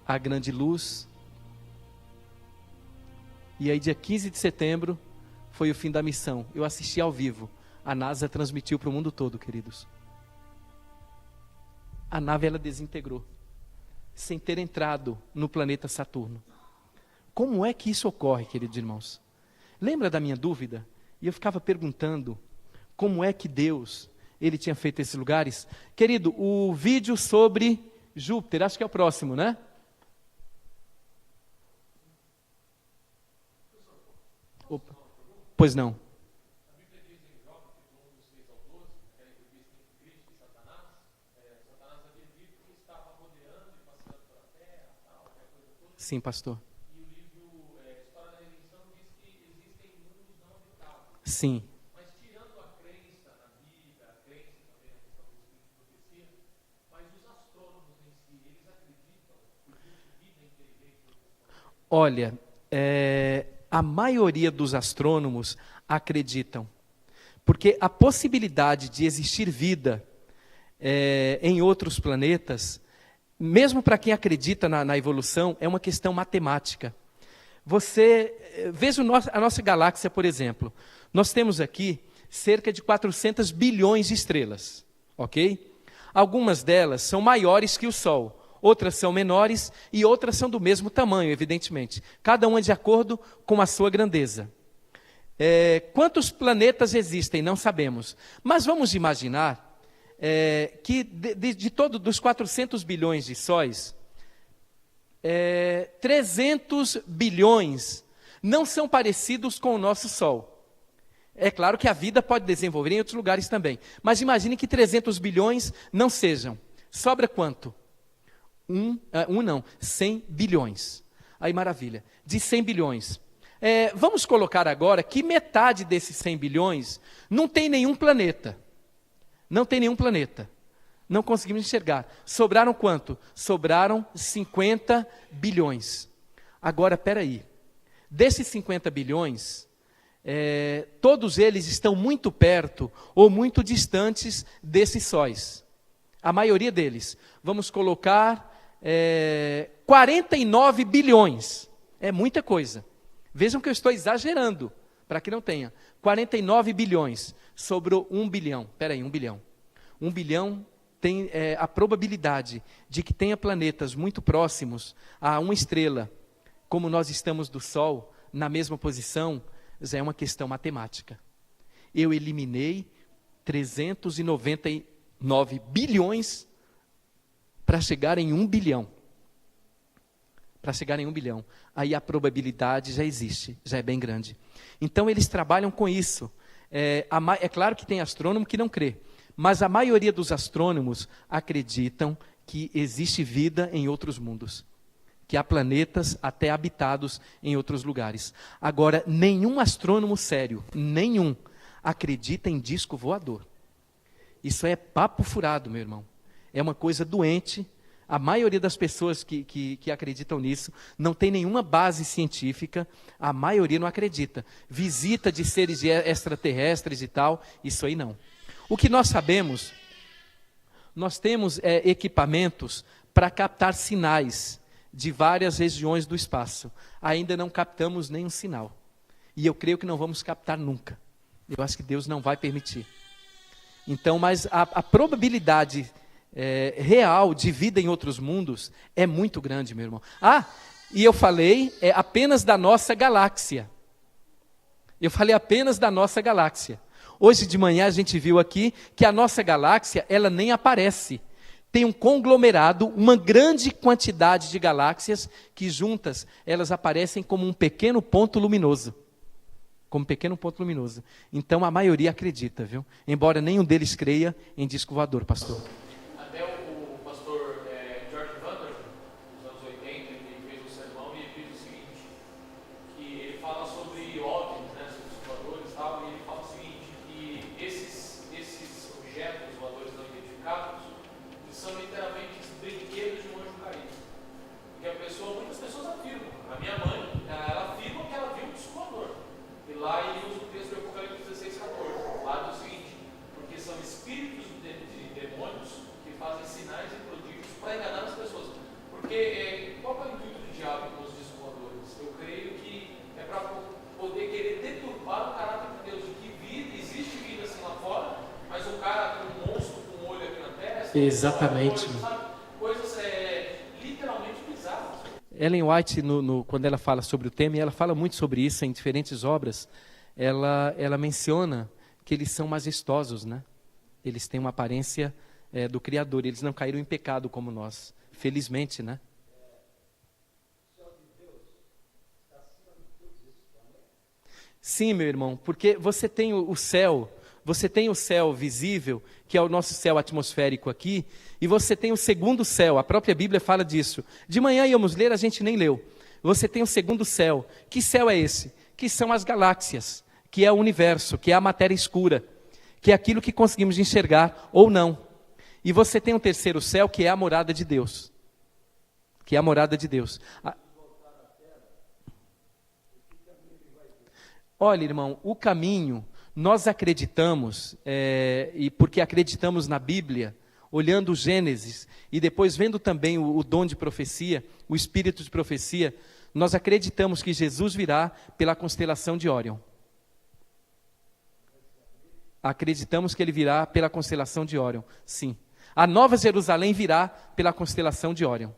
a grande luz. E aí dia 15 de setembro foi o fim da missão. Eu assisti ao vivo. A NASA transmitiu para o mundo todo, queridos. A nave ela desintegrou, sem ter entrado no planeta Saturno. Como é que isso ocorre, queridos irmãos? Lembra da minha dúvida? E eu ficava perguntando, como é que Deus, Ele tinha feito esses lugares? Querido, o vídeo sobre Júpiter, acho que é o próximo, né? Opa. Pois não. Sim, pastor. E o livro História da Redenção diz que existem mundos não habitados. Sim. Mas tirando a crença na vida, a crença também na questão do espírito de profecia, mas os astrônomos em si, eles acreditam que existe vida inteligente? Olha, a maioria dos astrônomos acreditam. Porque a possibilidade de existir vida em outros planetas, mesmo para quem acredita na evolução, é uma questão matemática. Veja a nossa galáxia, por exemplo. Nós temos aqui cerca de 400 bilhões de estrelas, ok? Algumas delas são maiores que o Sol, outras são menores e outras são do mesmo tamanho, evidentemente. Cada uma de acordo com a sua grandeza. Quantos planetas existem? Não sabemos. Mas vamos imaginar que dos 400 bilhões de sóis, 300 bilhões não são parecidos com o nosso Sol. É claro que a vida pode desenvolver em outros lugares também. Mas imagine que 300 bilhões não sejam. Sobra quanto? 100 bilhões. Aí maravilha. De 100 bilhões. Vamos colocar agora que metade desses 100 bilhões não tem nenhum planeta. Não tem nenhum planeta. Não conseguimos enxergar. Sobraram quanto? Sobraram 50 bilhões. Agora, peraí. Desses 50 bilhões, todos eles estão muito perto ou muito distantes desses sóis. A maioria deles. Vamos colocar 49 bilhões. É muita coisa. Vejam que eu estou exagerando, para que não tenha. 49 bilhões. Sobrou 1 bilhão. Peraí, 1 bilhão. 1 bilhão tem a probabilidade de que tenha planetas muito próximos a uma estrela, como nós estamos do Sol, na mesma posição, já é uma questão matemática. Eu eliminei 399 bilhões para chegar em 1 bilhão. Para chegar em 1 bilhão. Aí a probabilidade já existe, já é bem grande. Então eles trabalham com isso. É claro que tem astrônomo que não crê, mas a maioria dos astrônomos acreditam que existe vida em outros mundos, que há planetas até habitados em outros lugares. Agora, nenhum astrônomo sério, nenhum, acredita em disco voador. Isso é papo furado, meu irmão. É uma coisa doente. A maioria das pessoas que acreditam nisso não tem nenhuma base científica, a maioria não acredita. Visita de seres extraterrestres e tal, isso aí não. O que nós sabemos, nós temos equipamentos para captar sinais de várias regiões do espaço. Ainda não captamos nenhum sinal. E eu creio que não vamos captar nunca. Eu acho que Deus não vai permitir. Então, mas a probabilidade real de vida em outros mundos é muito grande, meu irmão. E eu falei apenas da nossa galáxia. Eu falei apenas da nossa galáxia. Hoje de manhã a gente viu aqui que a nossa galáxia, ela nem aparece. Tem um conglomerado, uma grande quantidade de galáxias que juntas, elas aparecem como um pequeno ponto luminoso. Como um pequeno ponto luminoso. Então a maioria acredita, viu? Embora nenhum deles creia em disco voador, pastor. Até o pastor George Vander, nos anos 80, ele fez um sermão e ele diz o seguinte, que ele fala sobre OVNIs, né, sobre os voadores e tal, e ele fala o seguinte, que esses objetos voadores não identificados, eles são literalmente brinquedos de um anjo caído. Porque muitas pessoas afirmam, a minha mãe, ela afirma que ela viu um disco voador. E lá ele usa o texto de Apocalipse 16:14, lá diz o seguinte, porque são espíritos de demônios que fazem sinais e prodígios para enganar as pessoas. Porque qual é o intuito do diabo com os discos voadores? Eu creio que é para poder querer deturpar o caráter de Deus, de que existe vida assim lá fora, mas o cara com um monstro com um olho aqui na testa, exatamente. Coisas literalmente bizarras. Ellen White, quando ela fala sobre o tema, e ela fala muito sobre isso em diferentes obras, ela menciona que eles são majestosos, né? Eles têm uma aparência do Criador, eles não caíram em pecado como nós, felizmente, né? Sim, meu irmão, porque você tem o céu, você tem o céu visível, que é o nosso céu atmosférico aqui, e você tem o segundo céu, a própria Bíblia fala disso. De manhã íamos ler, a gente nem leu. Você tem o segundo céu. Que céu é esse? Que são as galáxias, que é o universo, que é a matéria escura, que é aquilo que conseguimos enxergar ou não. E você tem um terceiro céu, que é a morada de Deus. Que é a morada de Deus. Olha, irmão, o caminho, nós acreditamos, e porque acreditamos na Bíblia, olhando o Gênesis, e depois vendo também o dom de profecia, o espírito de profecia, nós acreditamos que Jesus virá pela constelação de Órion. Acreditamos que ele virá pela constelação de Órion, sim. A Nova Jerusalém virá pela constelação de Órion.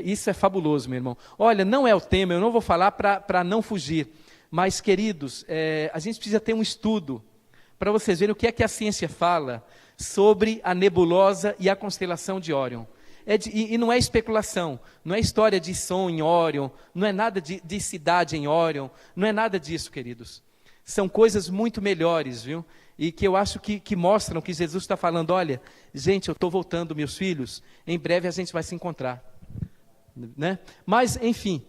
Isso é fabuloso, meu irmão. Olha, não é o tema, eu não vou falar para não fugir. Mas, queridos, a gente precisa ter um estudo para vocês verem o que é que a ciência fala sobre a nebulosa e a constelação de Órion. E não é especulação, não é história de som em Órion, não é nada de cidade em Órion, não é nada disso, queridos. São coisas muito melhores, viu? E que eu acho que mostram que Jesus está falando, olha, gente, eu estou voltando, meus filhos, em breve a gente vai se encontrar. Né? Mas, enfim,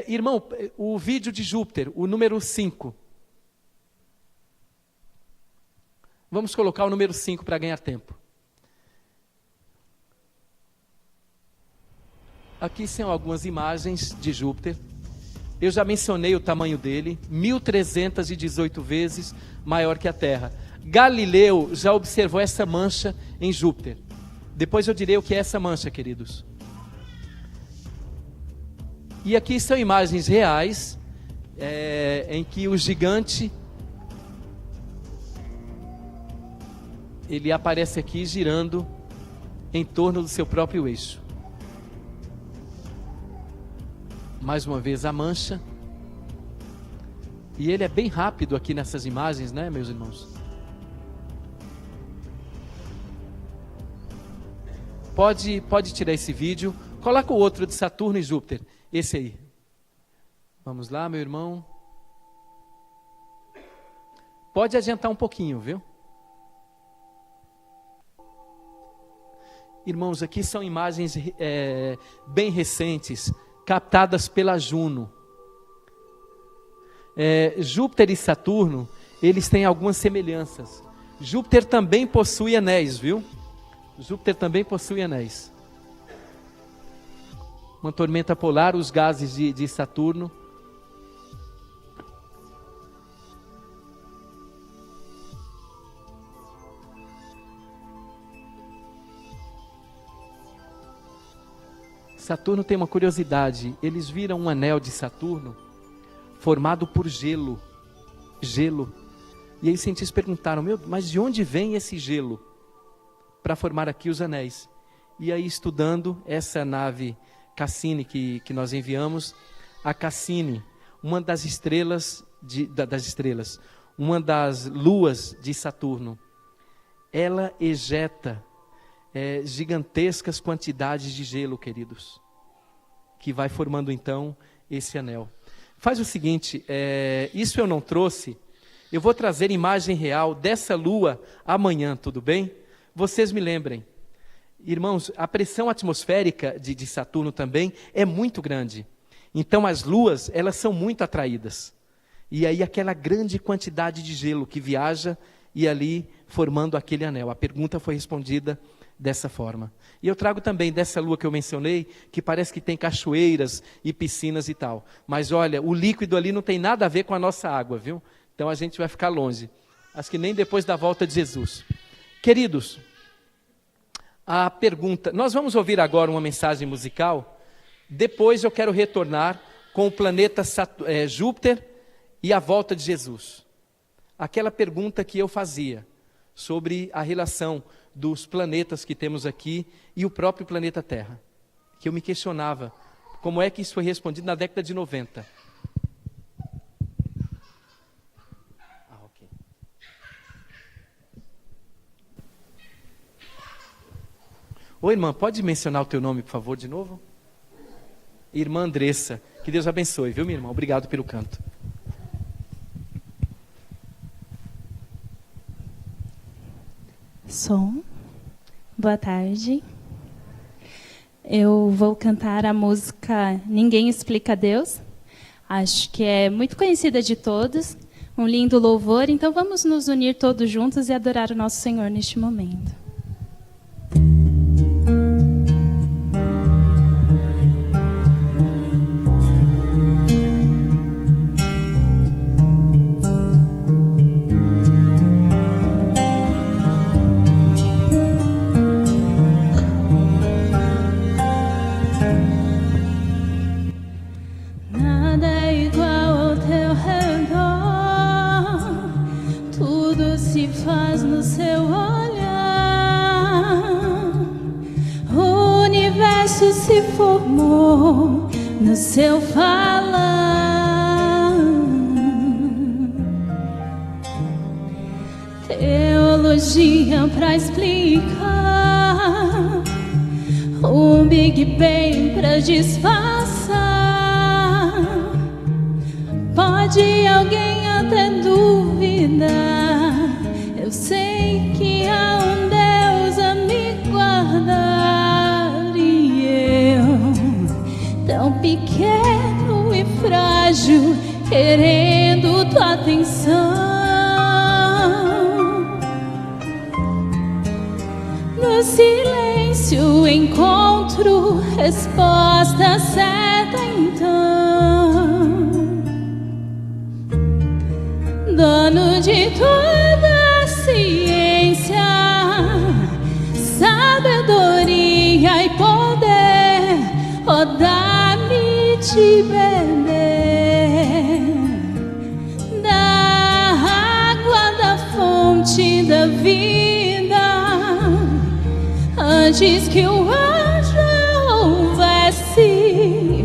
irmão, o vídeo de Júpiter, o número 5. Vamos colocar o número 5 para ganhar tempo. Aqui são algumas imagens de Júpiter. Eu já mencionei o tamanho dele, 1.318 vezes maior que a Terra. Galileu já observou essa mancha em Júpiter. Depois eu direi o que é essa mancha, queridos. E aqui são imagens reais, em que o gigante, ele aparece aqui girando em torno do seu próprio eixo. Mais uma vez a mancha. E ele é bem rápido aqui nessas imagens, né, meus irmãos? Pode tirar esse vídeo. Coloca o outro de Saturno e Júpiter. Esse aí. Vamos lá, meu irmão. Pode adiantar um pouquinho, viu? Irmãos, aqui são imagens bem recentes, captadas pela Juno. Júpiter e Saturno, eles têm algumas semelhanças. Júpiter também possui anéis, viu? Júpiter também possui anéis. Uma tormenta polar, os gases de Saturno. Saturno tem uma curiosidade. Eles viram um anel de Saturno formado por gelo. gelo. E aí os cientistas perguntaram, mas de onde vem esse gelo para formar aqui os anéis? E aí, estudando essa nave Cassini que nós enviamos, a Cassini, uma das estrelas, uma das luas de Saturno, ela ejeta gigantescas quantidades de gelo, queridos, que vai formando então esse anel. Faz o seguinte, isso eu não trouxe, eu vou trazer imagem real dessa lua amanhã, tudo bem? Vocês me lembrem. Irmãos, a pressão atmosférica de Saturno também é muito grande. Então as luas, elas são muito atraídas. E aí aquela grande quantidade de gelo que viaja e ali formando aquele anel. A pergunta foi respondida dessa forma. E eu trago também dessa lua que eu mencionei, que parece que tem cachoeiras e piscinas e tal. Mas olha, o líquido ali não tem nada a ver com a nossa água, viu? Então a gente vai ficar longe. Acho que nem depois da volta de Jesus. Queridos, a pergunta... Nós vamos ouvir agora uma mensagem musical. Depois eu quero retornar com o planeta Júpiter e a volta de Jesus. Aquela pergunta que eu fazia sobre a relação dos planetas que temos aqui e o próprio planeta Terra. Que eu me questionava como é que isso foi respondido na década de 90. Oi, irmã, pode mencionar o teu nome, por favor, de novo? Irmã Andressa. Que Deus abençoe, viu, minha irmã? Obrigado pelo canto. Som. Boa tarde. Eu vou cantar a música Ninguém Explica Deus. Acho que é muito conhecida de todos. Um lindo louvor. Então vamos nos unir todos juntos e adorar o nosso Senhor neste momento. Se formou no seu falar. Teologia pra explicar, o Big Bang pra disfarçar. Pode alguém até duvidar, eu sei que há um Deus a me guardar. Tão pequeno e frágil, querendo tua atenção. No silêncio encontro resposta certa então. Dono de toda a ciência, sabedoria e poder, oh, dá-me de beber da água da fonte da vida. Antes que o anjo houvesse,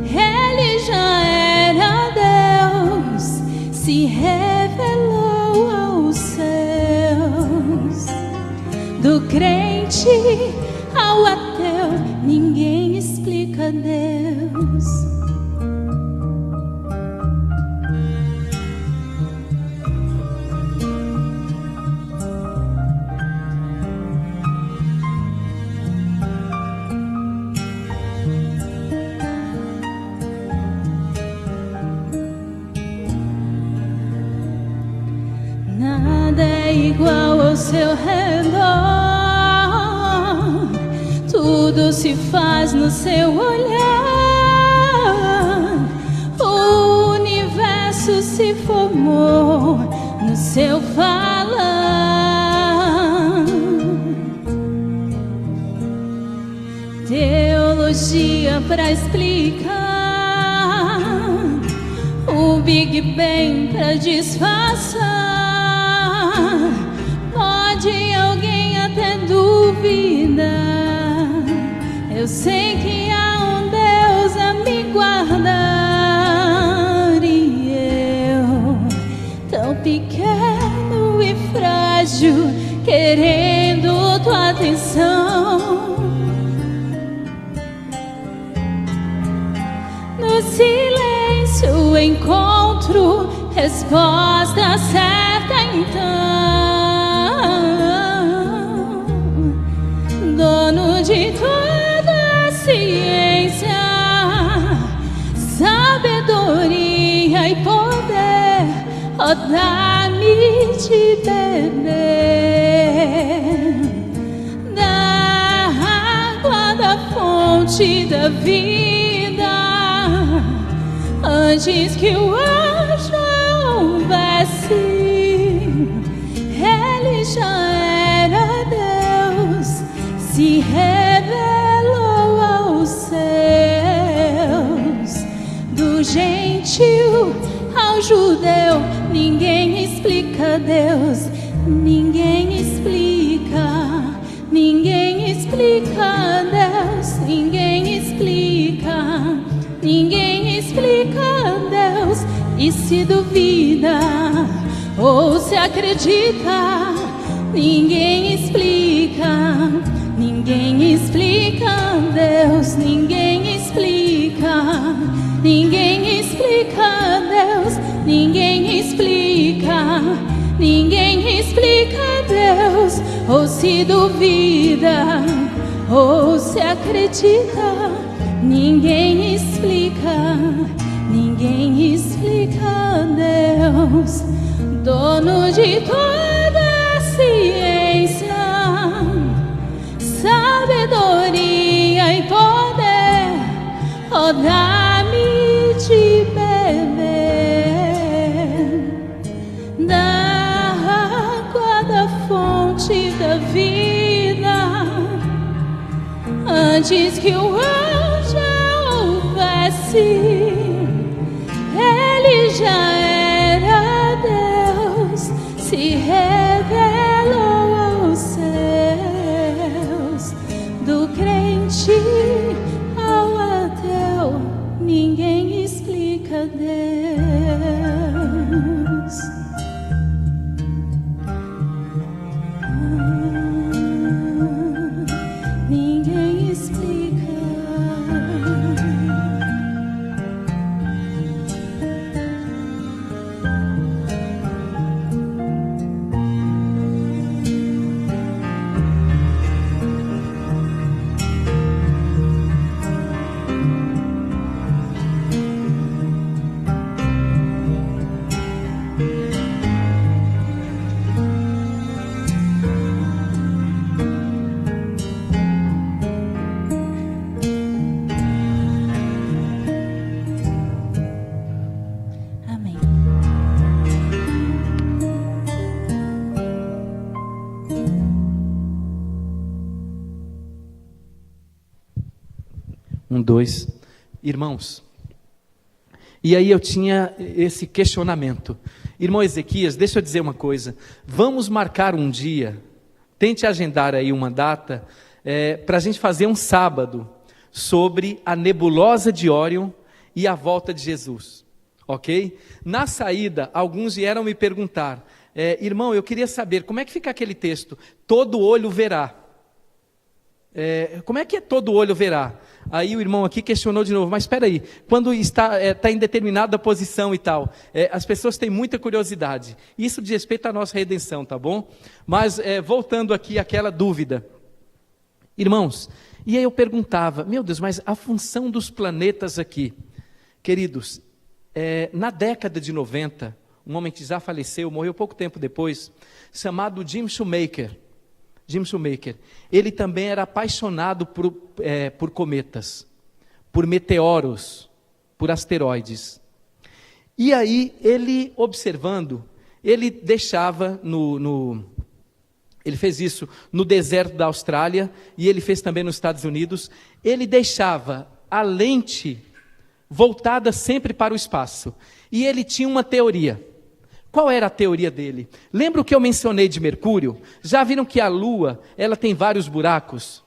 ele já era Deus, se revelou aos céus. Do crente ao ateu, ninguém explica Deus. Nada é igual ao seu redor, tudo se faz no seu olhar. O universo se formou no seu falar. Teologia pra explicar, o Big Bang pra disfarçar. Pode alguém até duvidar. Eu sei que há um Deus a me guardar. E eu, tão pequeno e frágil, querendo tua atenção. No silêncio encontro resposta certa então. Dono de toda a ciência, sabedoria e poder, oh, dá-me de beber da água da fonte da vida. Antes que o anjo houvesse, ele já era Deus, se revelou aos seus. Do gentil ao judeu, ninguém explica Deus, ninguém explica, ninguém explica Deus, ninguém explica, ninguém explica Deus. E se duvida ou se acredita, ninguém explica, ninguém explica Deus, ninguém explica, ninguém explica Deus, ninguém explica, ninguém explica Deus. Ou se duvida ou se acredita, ninguém explica, ninguém explica Deus. Dono de toda a ciência, sabedoria e poder, oh, dá-me de beber da água da fonte da vida. Antes que o anjo houvesse, ele já era Deus, se revelou aos seus. Do crente ao ateu, ninguém explica Deus. Ninguém explica. Amém. Um, dois. Irmãos, e aí eu tinha esse questionamento. Irmão Ezequias, deixa eu dizer uma coisa. Vamos marcar um dia, tente agendar aí uma data, para a gente fazer um sábado sobre a nebulosa de Órion e a volta de Jesus. Ok? Na saída, alguns vieram me perguntar, irmão, eu queria saber, como é que fica aquele texto? Todo olho verá. Como é que é todo olho verá? Aí o irmão aqui questionou de novo, mas espera aí, quando está em determinada posição e tal, as pessoas têm muita curiosidade, isso diz respeito à nossa redenção, tá bom? Mas voltando aqui àquela dúvida, irmãos, e aí eu perguntava, meu Deus, mas a função dos planetas aqui, queridos, na década de 90, um homem que já faleceu, morreu pouco tempo depois, chamado Jim Shoemaker, ele também era apaixonado por cometas, por meteoros, por asteroides. E aí, ele observando, ele deixava ele fez isso no deserto da Austrália, e ele fez também nos Estados Unidos, ele deixava a lente voltada sempre para o espaço. E ele tinha uma teoria. Qual era a teoria dele? Lembra o que eu mencionei de Mercúrio? Já viram que a Lua, ela tem vários buracos?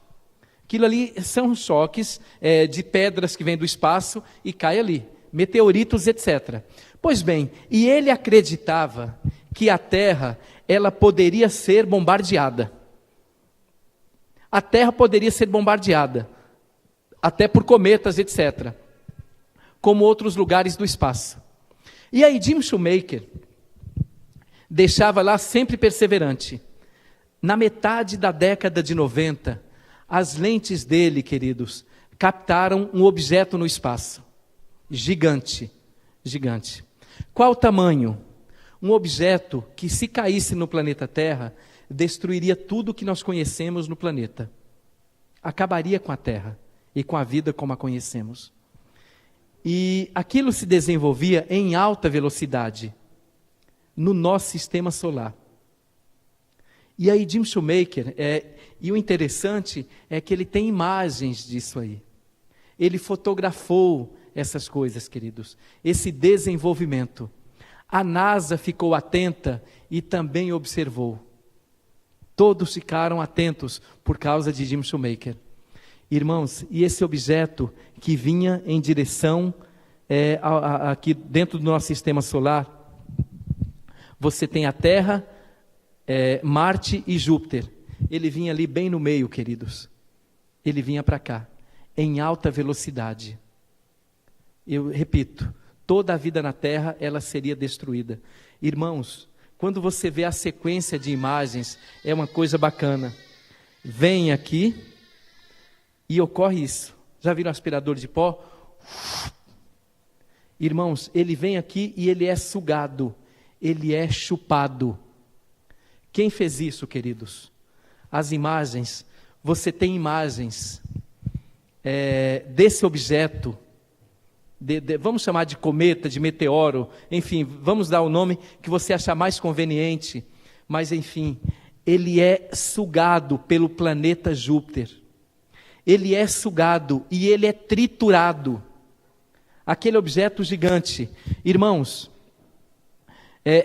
Aquilo ali são choques de pedras que vêm do espaço e caem ali. Meteoritos, etc. Pois bem, e ele acreditava que a Terra, ela poderia ser bombardeada. A Terra poderia ser bombardeada, até por cometas, etc., como outros lugares do espaço. E aí Jim Shoemaker deixava lá sempre perseverante. Na metade da década de 90, as lentes dele, queridos, captaram um objeto no espaço. Gigante, gigante. Qual o tamanho? Um objeto que, se caísse no planeta Terra, destruiria tudo que nós conhecemos no planeta. Acabaria com a Terra e com a vida como a conhecemos. E aquilo se desenvolvia em alta velocidade no nosso sistema solar. E aí Jim Shoemaker, e o interessante é que ele tem imagens disso aí. Ele fotografou essas coisas, queridos, esse desenvolvimento. A NASA ficou atenta e também observou. Todos ficaram atentos por causa de Jim Shoemaker. Irmãos, e esse objeto que vinha em direção aqui dentro do nosso sistema solar, você tem a Terra, Marte e Júpiter. Ele vinha ali bem no meio, queridos. Ele vinha para cá, em alta velocidade. Eu repito, toda a vida na Terra, ela seria destruída. Irmãos, quando você vê a sequência de imagens, é uma coisa bacana. Vem aqui e ocorre isso. Já viram aspirador de pó? Irmãos, ele vem aqui e ele é sugado. Ele é chupado. Quem fez isso, queridos? As imagens. Você tem imagens desse objeto. Vamos chamar de cometa, de meteoro, enfim, vamos dar o nome que você achar mais conveniente, mas enfim, ele é sugado pelo planeta Júpiter, ele é sugado e ele é triturado, aquele objeto gigante, irmãos,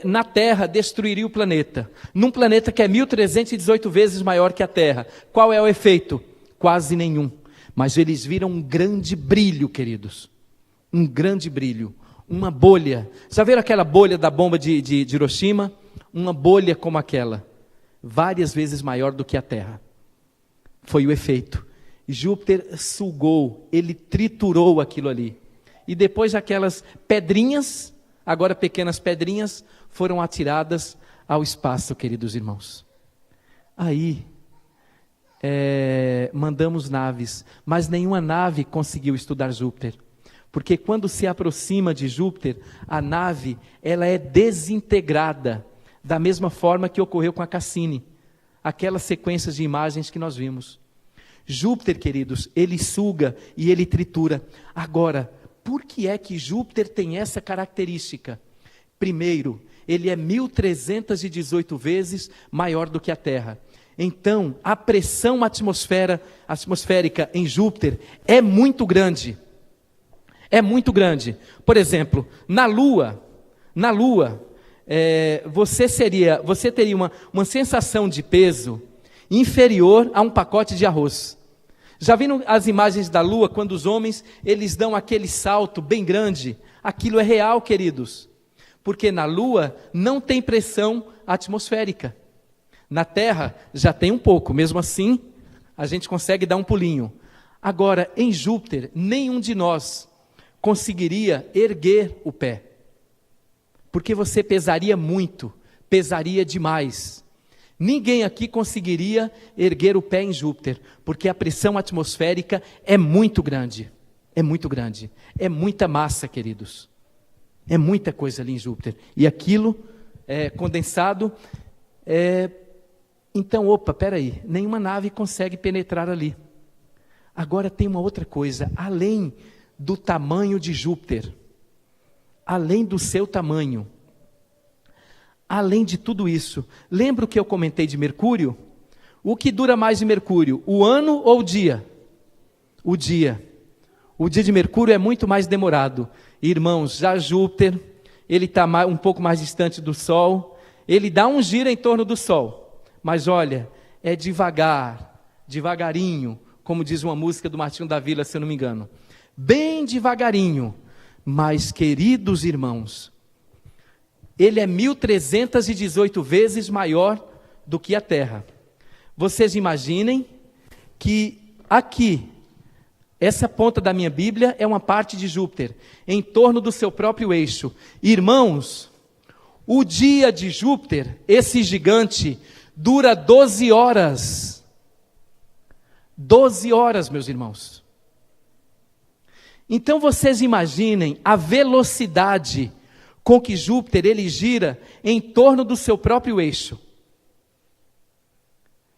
na Terra destruiria o planeta, num planeta que é 1.318 vezes maior que a Terra, qual é o efeito? Quase nenhum, mas eles viram um grande brilho, queridos, um grande brilho, uma bolha. Já viram aquela bolha da bomba de Hiroshima? Uma bolha como aquela, várias vezes maior do que a Terra. Foi o efeito. Júpiter sugou, ele triturou aquilo ali. E depois aquelas pedrinhas, agora pequenas pedrinhas, foram atiradas ao espaço, queridos irmãos. Aí, mandamos naves, mas nenhuma nave conseguiu estudar Júpiter. Porque quando se aproxima de Júpiter, a nave, ela é desintegrada, da mesma forma que ocorreu com a Cassini, aquelas sequências de imagens que nós vimos. Júpiter, queridos, ele suga e ele tritura. Agora, por que é que Júpiter tem essa característica? Primeiro, ele é 1.318 vezes maior do que a Terra. Então, a pressão atmosférica em Júpiter é muito grande. É muito grande. Por exemplo, na Lua, você teria uma sensação de peso inferior a um pacote de arroz. Já viram as imagens da Lua, quando os homens, eles dão aquele salto bem grande? Aquilo é real, queridos. Porque na Lua não tem pressão atmosférica. Na Terra já tem um pouco, mesmo assim, a gente consegue dar um pulinho. Agora, em Júpiter, nenhum de nós conseguiria erguer o pé, porque você pesaria muito, pesaria demais. Ninguém aqui conseguiria erguer o pé em Júpiter, porque a pressão atmosférica é muito grande, é muita massa, queridos, é muita coisa ali em Júpiter, e aquilo é condensado, então, peraí, nenhuma nave consegue penetrar ali. Agora tem uma outra coisa, além do tamanho de Júpiter, além do seu tamanho, além de tudo isso, lembra o que eu comentei de Mercúrio? O que dura mais de Mercúrio, o ano ou o dia? O O dia de Mercúrio é muito mais demorado. Irmãos, já Júpiter, ele está um pouco mais distante do Sol, ele dá um giro em torno do Sol, mas olha, é devagar, devagarinho, como diz uma música do Martinho da Vila, se eu não me engano, bem devagarinho, mas queridos irmãos, ele é 1318 vezes maior do que a Terra. Vocês imaginem que aqui, essa ponta da minha Bíblia é uma parte de Júpiter, em torno do seu próprio eixo. Irmãos, o dia de Júpiter, esse gigante, dura 12 horas. 12 horas, meus irmãos. Então vocês imaginem a velocidade com que Júpiter ele gira em torno do seu próprio eixo.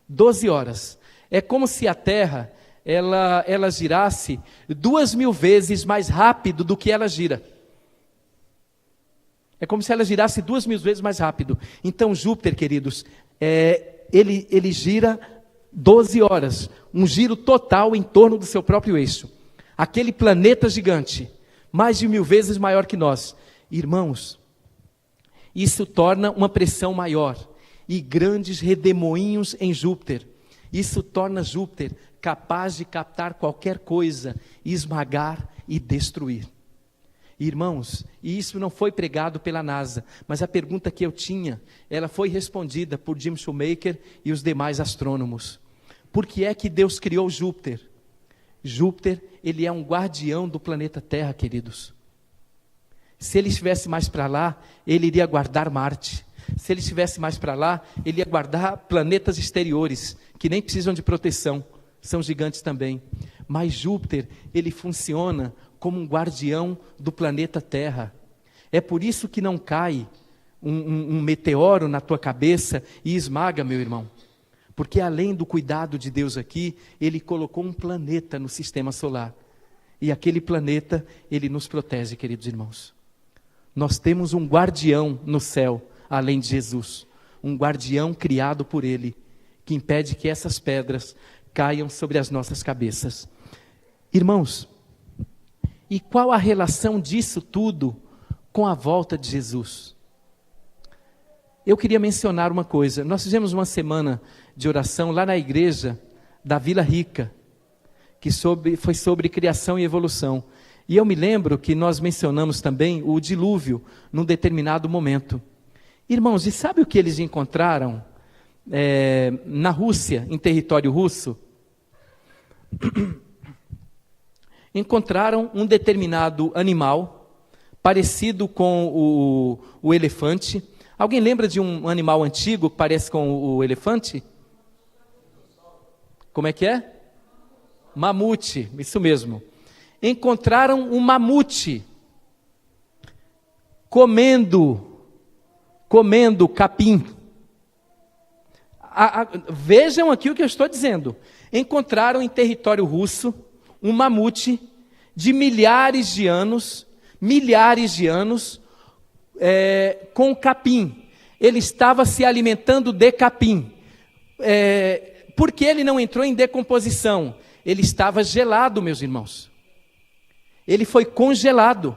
12 horas. É como se a Terra ela girasse 2.000 vezes mais rápido do que ela gira. É como se ela girasse 2.000 vezes mais rápido. Então Júpiter, queridos, ele gira 12 horas, um giro total em torno do seu próprio eixo. Aquele planeta gigante, mais de 1.000 vezes maior que nós. Irmãos, isso torna uma pressão maior e grandes redemoinhos em Júpiter. Isso torna Júpiter capaz de captar qualquer coisa, esmagar e destruir. Irmãos, e isso não foi pregado pela NASA, mas a pergunta que eu tinha, ela foi respondida por Jim Shoemaker e os demais astrônomos. Por que é que Deus criou Júpiter? Júpiter, ele é um guardião do planeta Terra, queridos. Se ele estivesse mais para lá, ele iria guardar Marte. Se ele estivesse mais para lá, ele ia guardar planetas exteriores, que nem precisam de proteção, são gigantes também. Mas Júpiter, ele funciona como um guardião do planeta Terra. É por isso que não cai um meteoro na tua cabeça e esmaga, meu irmão. Porque além do cuidado de Deus aqui, ele colocou um planeta no sistema solar. E aquele planeta, ele nos protege, queridos irmãos. Nós temos um guardião no céu, além de Jesus. Um guardião criado por ele, que impede que essas pedras caiam sobre as nossas cabeças. Irmãos, e qual a relação disso tudo com a volta de Jesus? Eu queria mencionar uma coisa. Nós fizemos uma semana de oração lá na igreja da Vila Rica, que foi sobre criação e evolução. E eu me lembro que nós mencionamos também o dilúvio num determinado momento. Irmãos, e sabe o que eles encontraram na Rússia, em território russo? Encontraram um determinado animal, parecido com o elefante. Alguém lembra de um animal antigo que parece com o elefante? Como é que é? Mamute, isso mesmo. Encontraram um mamute comendo capim. Vejam aqui o que eu estou dizendo. Encontraram em território russo um mamute de milhares de anos, com capim. Ele estava se alimentando de capim. Porque ele não entrou em decomposição? Ele estava gelado, meus irmãos. Ele foi congelado.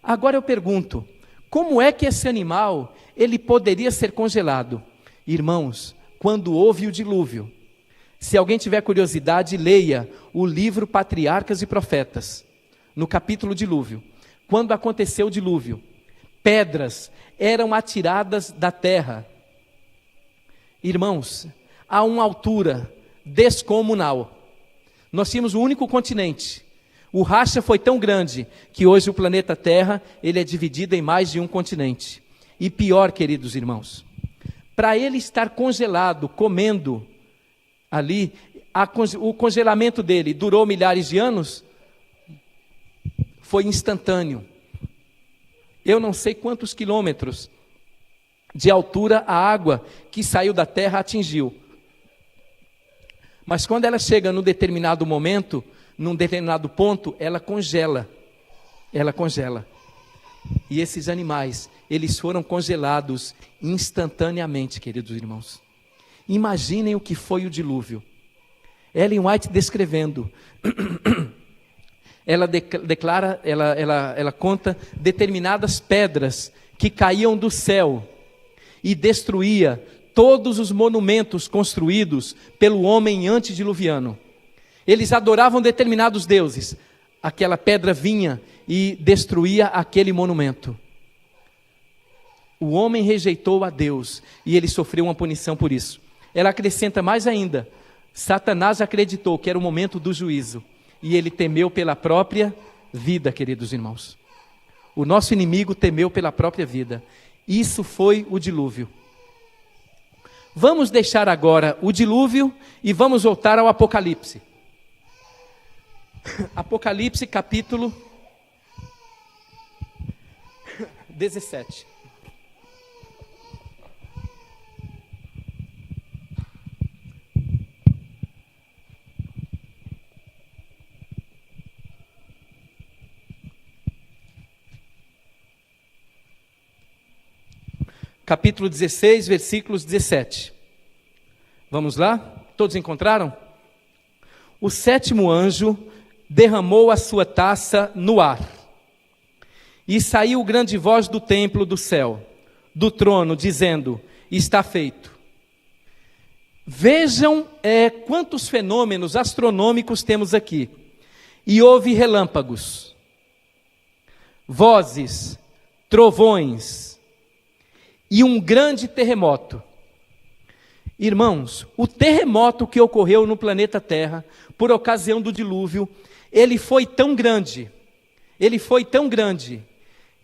Agora eu pergunto, como é que esse animal, ele poderia ser congelado? Irmãos, quando houve o dilúvio, se alguém tiver curiosidade, leia o livro Patriarcas e Profetas, no capítulo dilúvio. Quando aconteceu o dilúvio, pedras eram atiradas da terra. Irmãos, a uma altura descomunal. Nós tínhamos o único continente. O racha foi tão grande que hoje o planeta Terra ele é dividido em mais de um continente. E pior, queridos irmãos, para ele estar congelado, comendo ali, o congelamento dele durou milhares de anos, foi instantâneo. Eu não sei quantos quilômetros de altura a água que saiu da terra atingiu. Mas quando ela chega num determinado momento, num determinado ponto, ela congela. Ela congela. E esses animais, eles foram congelados instantaneamente, queridos irmãos. Imaginem o que foi o dilúvio. Ellen White descrevendo. ela declara, ela conta determinadas pedras que caíam do céu e destruía todos os monumentos construídos pelo homem antediluviano. Eles adoravam determinados deuses. Aquela pedra vinha e destruía aquele monumento. O homem rejeitou a Deus e ele sofreu uma punição por isso. Ela acrescenta mais ainda: Satanás acreditou que era o momento do juízo e ele temeu pela própria vida, queridos irmãos. O nosso inimigo temeu pela própria vida. Isso foi o dilúvio. Vamos deixar agora o dilúvio e vamos voltar ao Apocalipse. Apocalipse capítulo 17. Capítulo 16, versículos 17. Vamos lá? Todos encontraram? O sétimo anjo derramou a sua taça no ar. E saiu grande voz do templo do céu, do trono, dizendo: está feito. Vejam quantos fenômenos astronômicos temos aqui. E houve relâmpagos, vozes, trovões e um grande terremoto. Irmãos, o terremoto que ocorreu no planeta Terra, por ocasião do dilúvio, ele foi tão grande,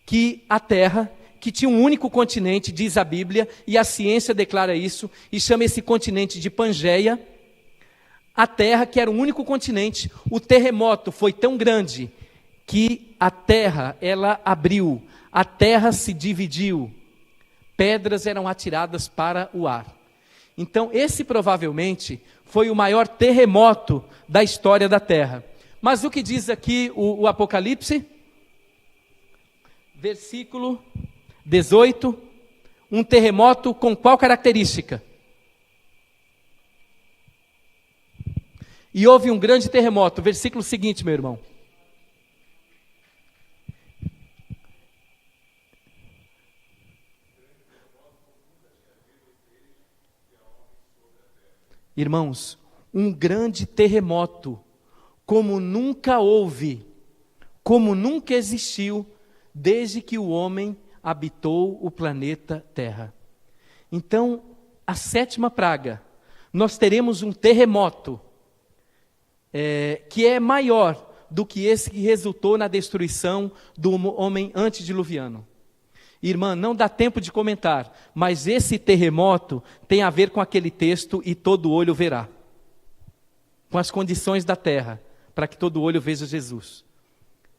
que a Terra, que tinha um único continente, diz a Bíblia, e a ciência declara isso, e chama esse continente de Pangeia, a Terra, que era o único continente, o terremoto foi tão grande, que a Terra, ela abriu, a Terra se dividiu, pedras eram atiradas para o ar. Então, esse provavelmente foi o maior terremoto da história da Terra. Mas o que diz aqui o Apocalipse? Versículo 18. Um terremoto com qual característica? E houve um grande terremoto. Versículo seguinte, meu irmão. Irmãos, um grande terremoto, como nunca houve, como nunca existiu, desde que o homem habitou o planeta Terra. Então, a sétima praga, nós teremos um terremoto, que é maior do que esse que resultou na destruição do homem antediluviano. Irmã, não dá tempo de comentar, mas esse terremoto tem a ver com aquele texto, e todo olho verá. Com as condições da terra, para que todo olho veja Jesus.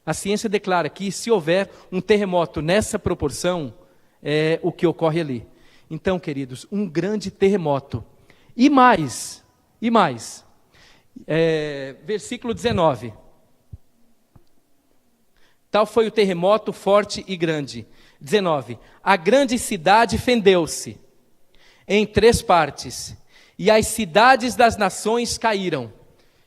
A ciência declara que se houver um terremoto nessa proporção, é o que ocorre ali. Então, queridos, um grande terremoto. E mais, versículo 19. Tal foi o terremoto forte e grande. 19. A grande cidade fendeu-se em 3 partes, e as cidades das nações caíram.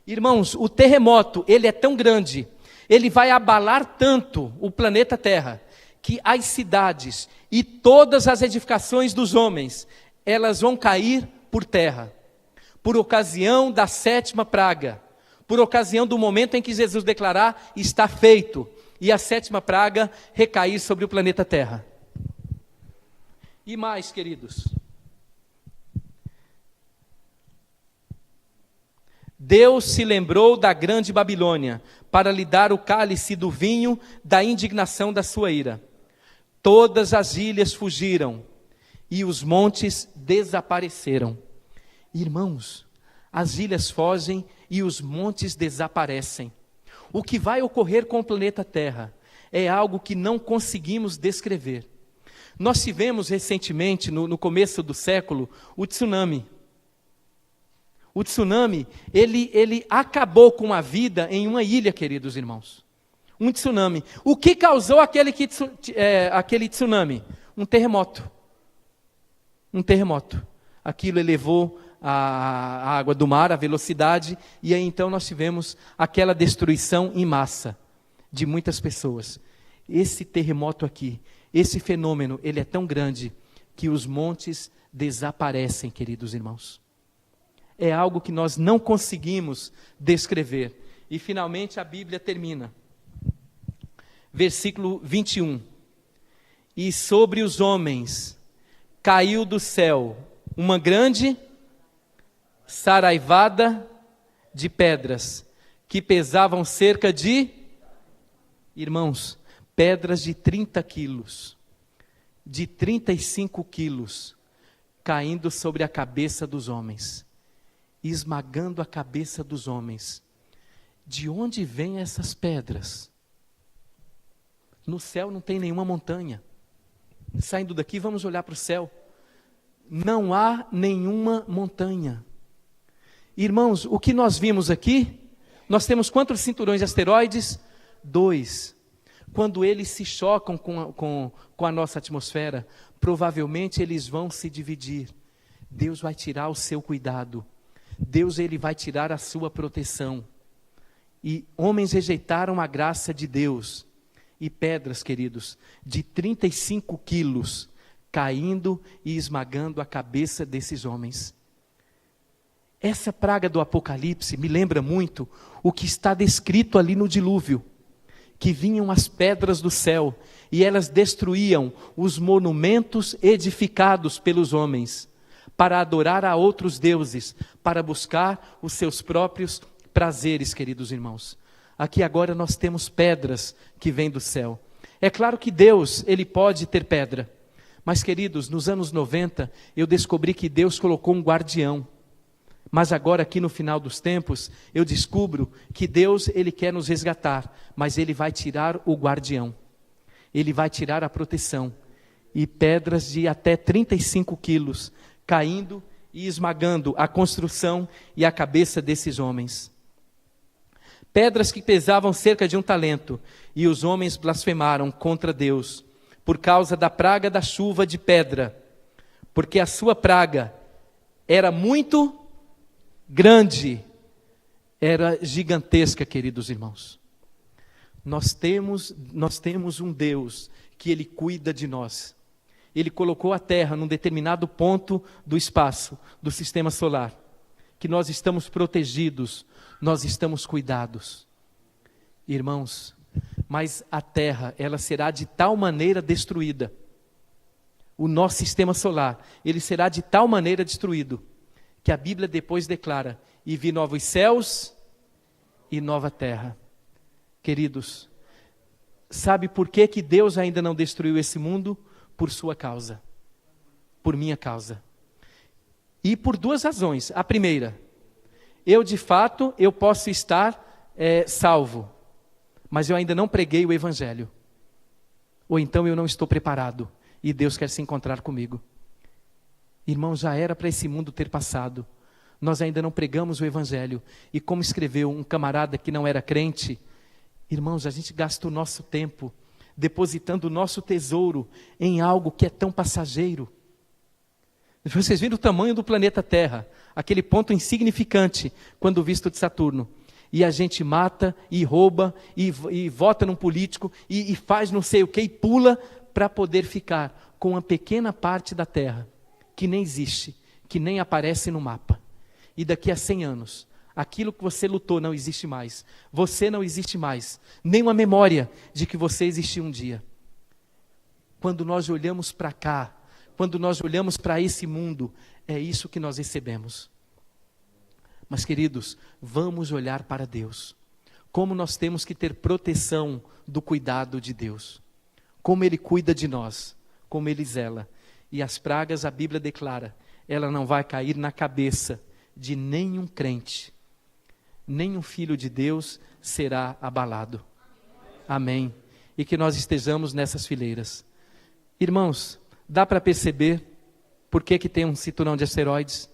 Irmãos, o terremoto, ele é tão grande, ele vai abalar tanto o planeta Terra, que as cidades e todas as edificações dos homens, elas vão cair por terra, por ocasião da sétima praga, por ocasião do momento em que Jesus declarar: está feito, e a sétima praga recair sobre o planeta Terra. E mais, queridos, Deus se lembrou da grande Babilônia, para lhe dar o cálice do vinho da indignação da sua ira. Todas as ilhas fugiram, e os montes desapareceram. Irmãos, as ilhas fogem e os montes desaparecem. O que vai ocorrer com o planeta Terra é algo que não conseguimos descrever. Nós tivemos recentemente, no começo do século, o tsunami. O tsunami, ele acabou com a vida em uma ilha, queridos irmãos. Um tsunami. O que causou aquele tsunami? Um terremoto. Um terremoto. Aquilo elevou a água do mar, a velocidade, e aí então nós tivemos aquela destruição em massa. de muitas pessoas. Esse terremoto aqui, esse fenômeno, ele é tão grande que os montes desaparecem, queridos irmãos. É algo que nós não conseguimos descrever. E finalmente a Bíblia termina. Versículo 21. E sobre os homens caiu do céu uma grande saraivada de pedras, que pesavam cerca de, irmãos, pedras de 30 quilos, de 35 quilos, caindo sobre a cabeça dos homens, esmagando a cabeça dos homens. De onde vêm essas pedras? No céu não tem nenhuma montanha. Saindo daqui, vamos olhar para o céu. Não há nenhuma montanha. Irmãos, o que nós vimos aqui, nós temos quantos cinturões de asteroides? 2. Quando eles se chocam com a nossa atmosfera, provavelmente eles vão se dividir. Deus vai tirar o seu cuidado. Deus, ele vai tirar a sua proteção. E homens rejeitaram a graça de Deus. E pedras, queridos, de 35 quilos, caindo e esmagando a cabeça desses homens. Essa praga do Apocalipse me lembra muito o que está descrito ali no dilúvio, que vinham as pedras do céu e elas destruíam os monumentos edificados pelos homens, para adorar a outros deuses, para buscar os seus próprios prazeres, queridos irmãos. Aqui agora nós temos pedras que vêm do céu. É claro que Deus, ele pode ter pedra, mas queridos, nos anos 90, eu descobri que Deus colocou um guardião. Mas agora aqui no final dos tempos, eu descubro que Deus, ele quer nos resgatar, mas ele vai tirar o guardião. Ele vai tirar a proteção. E pedras de até 35 quilos, caindo e esmagando a construção e a cabeça desses homens. Pedras que pesavam cerca de 1 talento, e os homens blasfemaram contra Deus, por causa da praga da chuva de pedra, porque a sua praga era muito grande, era gigantesca, queridos irmãos. Nós temos um Deus que ele cuida de nós. Ele colocou a Terra num determinado ponto do espaço, do sistema solar, que nós estamos protegidos, nós estamos cuidados. Irmãos, mas a Terra, ela será de tal maneira destruída, o nosso sistema solar, ele será de tal maneira destruído, que a Bíblia depois declara, e vi novos céus e nova terra. Queridos, sabe por que Deus ainda não destruiu esse mundo? Por sua causa, por minha causa. E por 2 razões. A primeira, eu de fato, eu posso estar salvo, mas eu ainda não preguei o Evangelho. Ou então eu não estou preparado, e Deus quer se encontrar comigo. Irmãos, já era para esse mundo ter passado. Nós ainda não pregamos o Evangelho. E como escreveu um camarada que não era crente, irmãos, a gente gasta o nosso tempo depositando o nosso tesouro em algo que é tão passageiro. Vocês viram o tamanho do planeta Terra, aquele ponto insignificante quando visto de Saturno. E a gente mata e rouba e vota num político e faz não sei o que e pula para poder ficar com uma pequena parte da Terra que nem existe, que nem aparece no mapa. E daqui a 100 anos, aquilo que você lutou não existe mais. Você não existe mais. Nem uma memória de que você existiu um dia. Quando nós olhamos para cá, quando nós olhamos para esse mundo, é isso que nós recebemos. Mas queridos, vamos olhar para Deus. Como nós temos que ter proteção do cuidado de Deus. Como Ele cuida de nós, como Ele zela. E as pragas, a Bíblia declara, ela não vai cair na cabeça de nenhum crente. Nenhum filho de Deus será abalado. Amém. E que nós estejamos nessas fileiras. Irmãos, dá para perceber por que tem um cinturão de asteroides?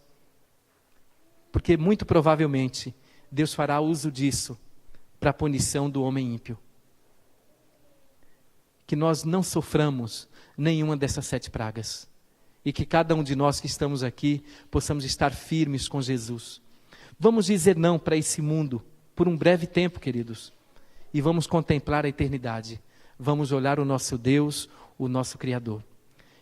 Porque muito provavelmente Deus fará uso disso para a punição do homem ímpio. Que nós não soframos nenhuma dessas 7 pragas. E que cada um de nós que estamos aqui possamos estar firmes com Jesus. Vamos dizer não para esse mundo por um breve tempo, queridos. e vamos contemplar a eternidade. Vamos olhar o nosso Deus, o nosso Criador.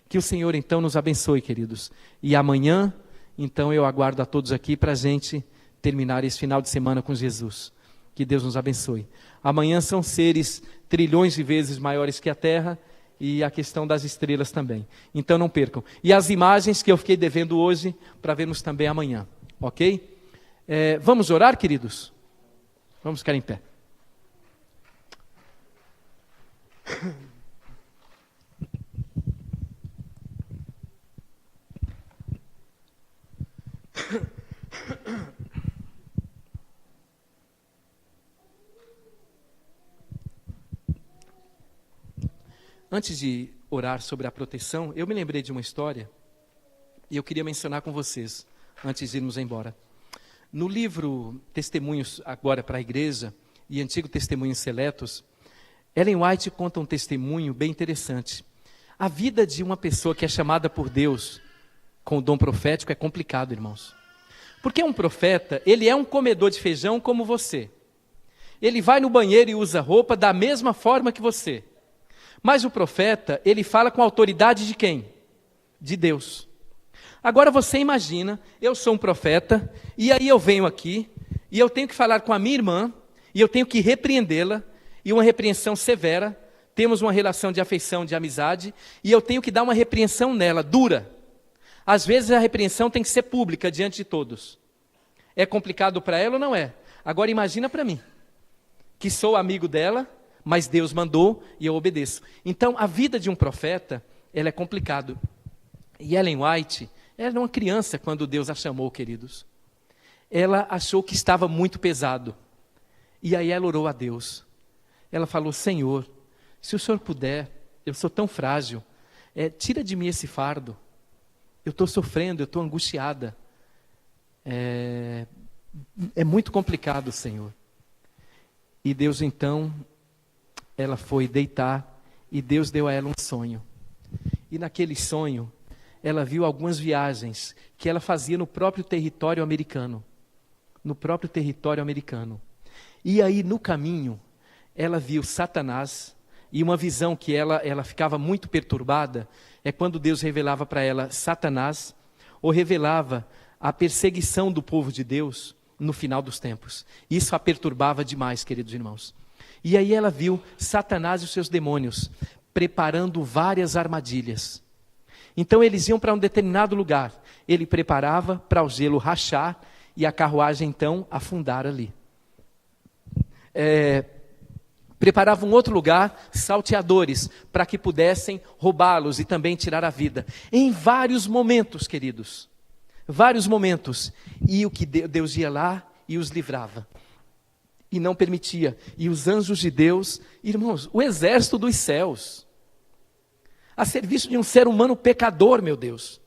Que o Senhor então nos abençoe, queridos. E amanhã, então, eu aguardo a todos aqui para a gente terminar esse final de semana com Jesus. Que Deus nos abençoe. Amanhã são seres trilhões de vezes maiores que a Terra e a questão das estrelas também. Então não percam. E as imagens que eu fiquei devendo hoje para vermos também amanhã. Ok? Vamos orar, queridos? Vamos ficar em pé. Antes de orar sobre a proteção, eu me lembrei de uma história e eu queria mencionar com vocês, antes de irmos embora. No livro Testemunhos agora para a Igreja e Antigo Testemunhos Seletos, Ellen White conta um testemunho bem interessante. A vida de uma pessoa que é chamada por Deus com o dom profético é complicado, irmãos. Porque um profeta, ele é um comedor de feijão como você. Ele vai no banheiro e usa roupa da mesma forma que você. Mas o profeta, ele fala com a autoridade de quem? De Deus. Agora você imagina, eu sou um profeta, e aí eu venho aqui, e eu tenho que falar com a minha irmã, e eu tenho que repreendê-la, e uma repreensão severa, temos uma relação de afeição, de amizade, e eu tenho que dar uma repreensão nela, dura. Às vezes a repreensão tem que ser pública, diante de todos. É complicado para ela ou não é? Agora imagina para mim, que sou amigo dela, mas Deus mandou e eu obedeço. Então, a vida de um profeta, ela é complicado. E Ellen White, ela era uma criança quando Deus a chamou, queridos. Ela achou que estava muito pesado. E aí ela orou a Deus. Ela falou, Senhor, se o Senhor puder, eu sou tão frágil, tira de mim esse fardo. Eu estou sofrendo, eu estou angustiada. É muito complicado, Senhor. E Deus então... ela foi deitar e Deus deu a ela um sonho. E naquele sonho, ela viu algumas viagens que ela fazia no próprio território americano. No próprio território americano. E aí, no caminho, ela viu Satanás, e uma visão que ela ficava muito perturbada, é quando Deus revelava para ela Satanás, ou revelava a perseguição do povo de Deus no final dos tempos. Isso a perturbava demais, queridos irmãos. E aí ela viu Satanás e os seus demônios preparando várias armadilhas. Então eles iam para um determinado lugar. Ele preparava para o gelo rachar e a carruagem então afundar ali. Preparava um outro lugar, salteadores, para que pudessem roubá-los e também tirar a vida. Em vários momentos, queridos. Vários momentos. E o que Deus ia lá e os livrava. E não permitia. E os anjos de Deus, irmãos, o exército dos céus, a serviço de um ser humano pecador, meu Deus.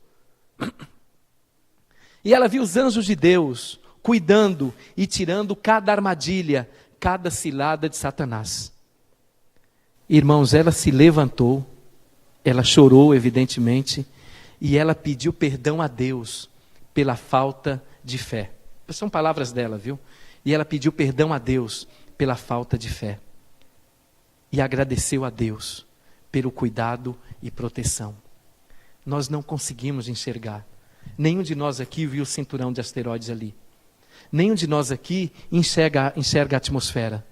E ela viu os anjos de Deus cuidando e tirando cada armadilha, cada cilada de Satanás. Irmãos, ela se levantou, ela chorou evidentemente, e ela pediu perdão a Deus pela falta de fé. São palavras dela, viu? E ela pediu perdão a Deus pela falta de fé. E agradeceu a Deus pelo cuidado e proteção. Nós não conseguimos enxergar. Nenhum de nós aqui viu o cinturão de asteroides ali. Nenhum de nós aqui enxerga a atmosfera.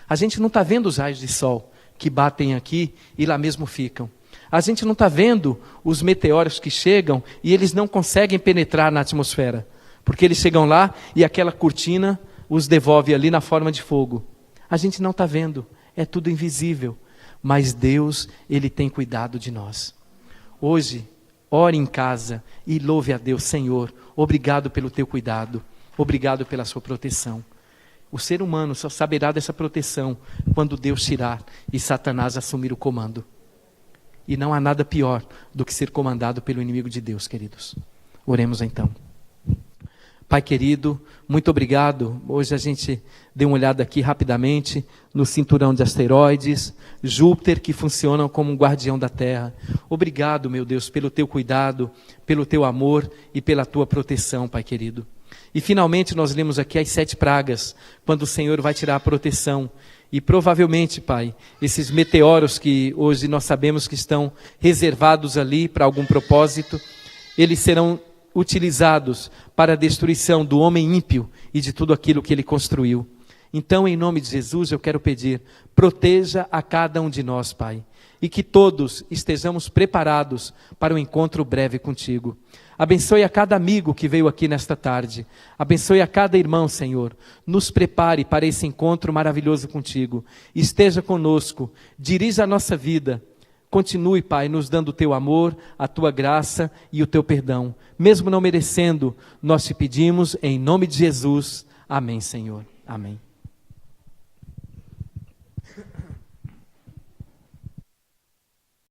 A gente não está vendo os raios de sol que batem aqui e lá mesmo ficam. A gente não está vendo os meteoros que chegam e eles não conseguem penetrar na atmosfera. Porque eles chegam lá e aquela cortina os devolve ali na forma de fogo. A gente não está vendo, é tudo invisível. Mas Deus, Ele tem cuidado de nós. Hoje, ore em casa e louve a Deus. Senhor, obrigado pelo teu cuidado, obrigado pela sua proteção. O ser humano só saberá dessa proteção quando Deus tirar e Satanás assumir o comando. E não há nada pior do que ser comandado pelo inimigo de Deus, queridos. Oremos então. Pai querido, muito obrigado. Hoje a gente deu uma olhada aqui rapidamente no cinturão de asteroides, Júpiter, que funciona como um guardião da Terra. Obrigado, meu Deus, pelo teu cuidado, pelo teu amor e pela tua proteção, Pai querido. E finalmente nós lemos aqui as 7 pragas, quando o Senhor vai tirar a proteção E provavelmente, Pai, esses meteoros que hoje nós sabemos que estão reservados ali para algum propósito, eles serão utilizados para a destruição do homem ímpio e de tudo aquilo que ele construiu. Então, em nome de Jesus, eu quero pedir, proteja a cada um de nós, Pai, e que todos estejamos preparados para o encontro breve contigo. Abençoe a cada amigo que veio aqui nesta tarde. Abençoe a cada irmão, Senhor. Nos prepare para esse encontro maravilhoso contigo. Esteja conosco, dirija a nossa vida. Continue, Pai, nos dando o teu amor, a tua graça e o teu perdão. Mesmo não merecendo, nós te pedimos em nome de Jesus. Amém, Senhor. Amém.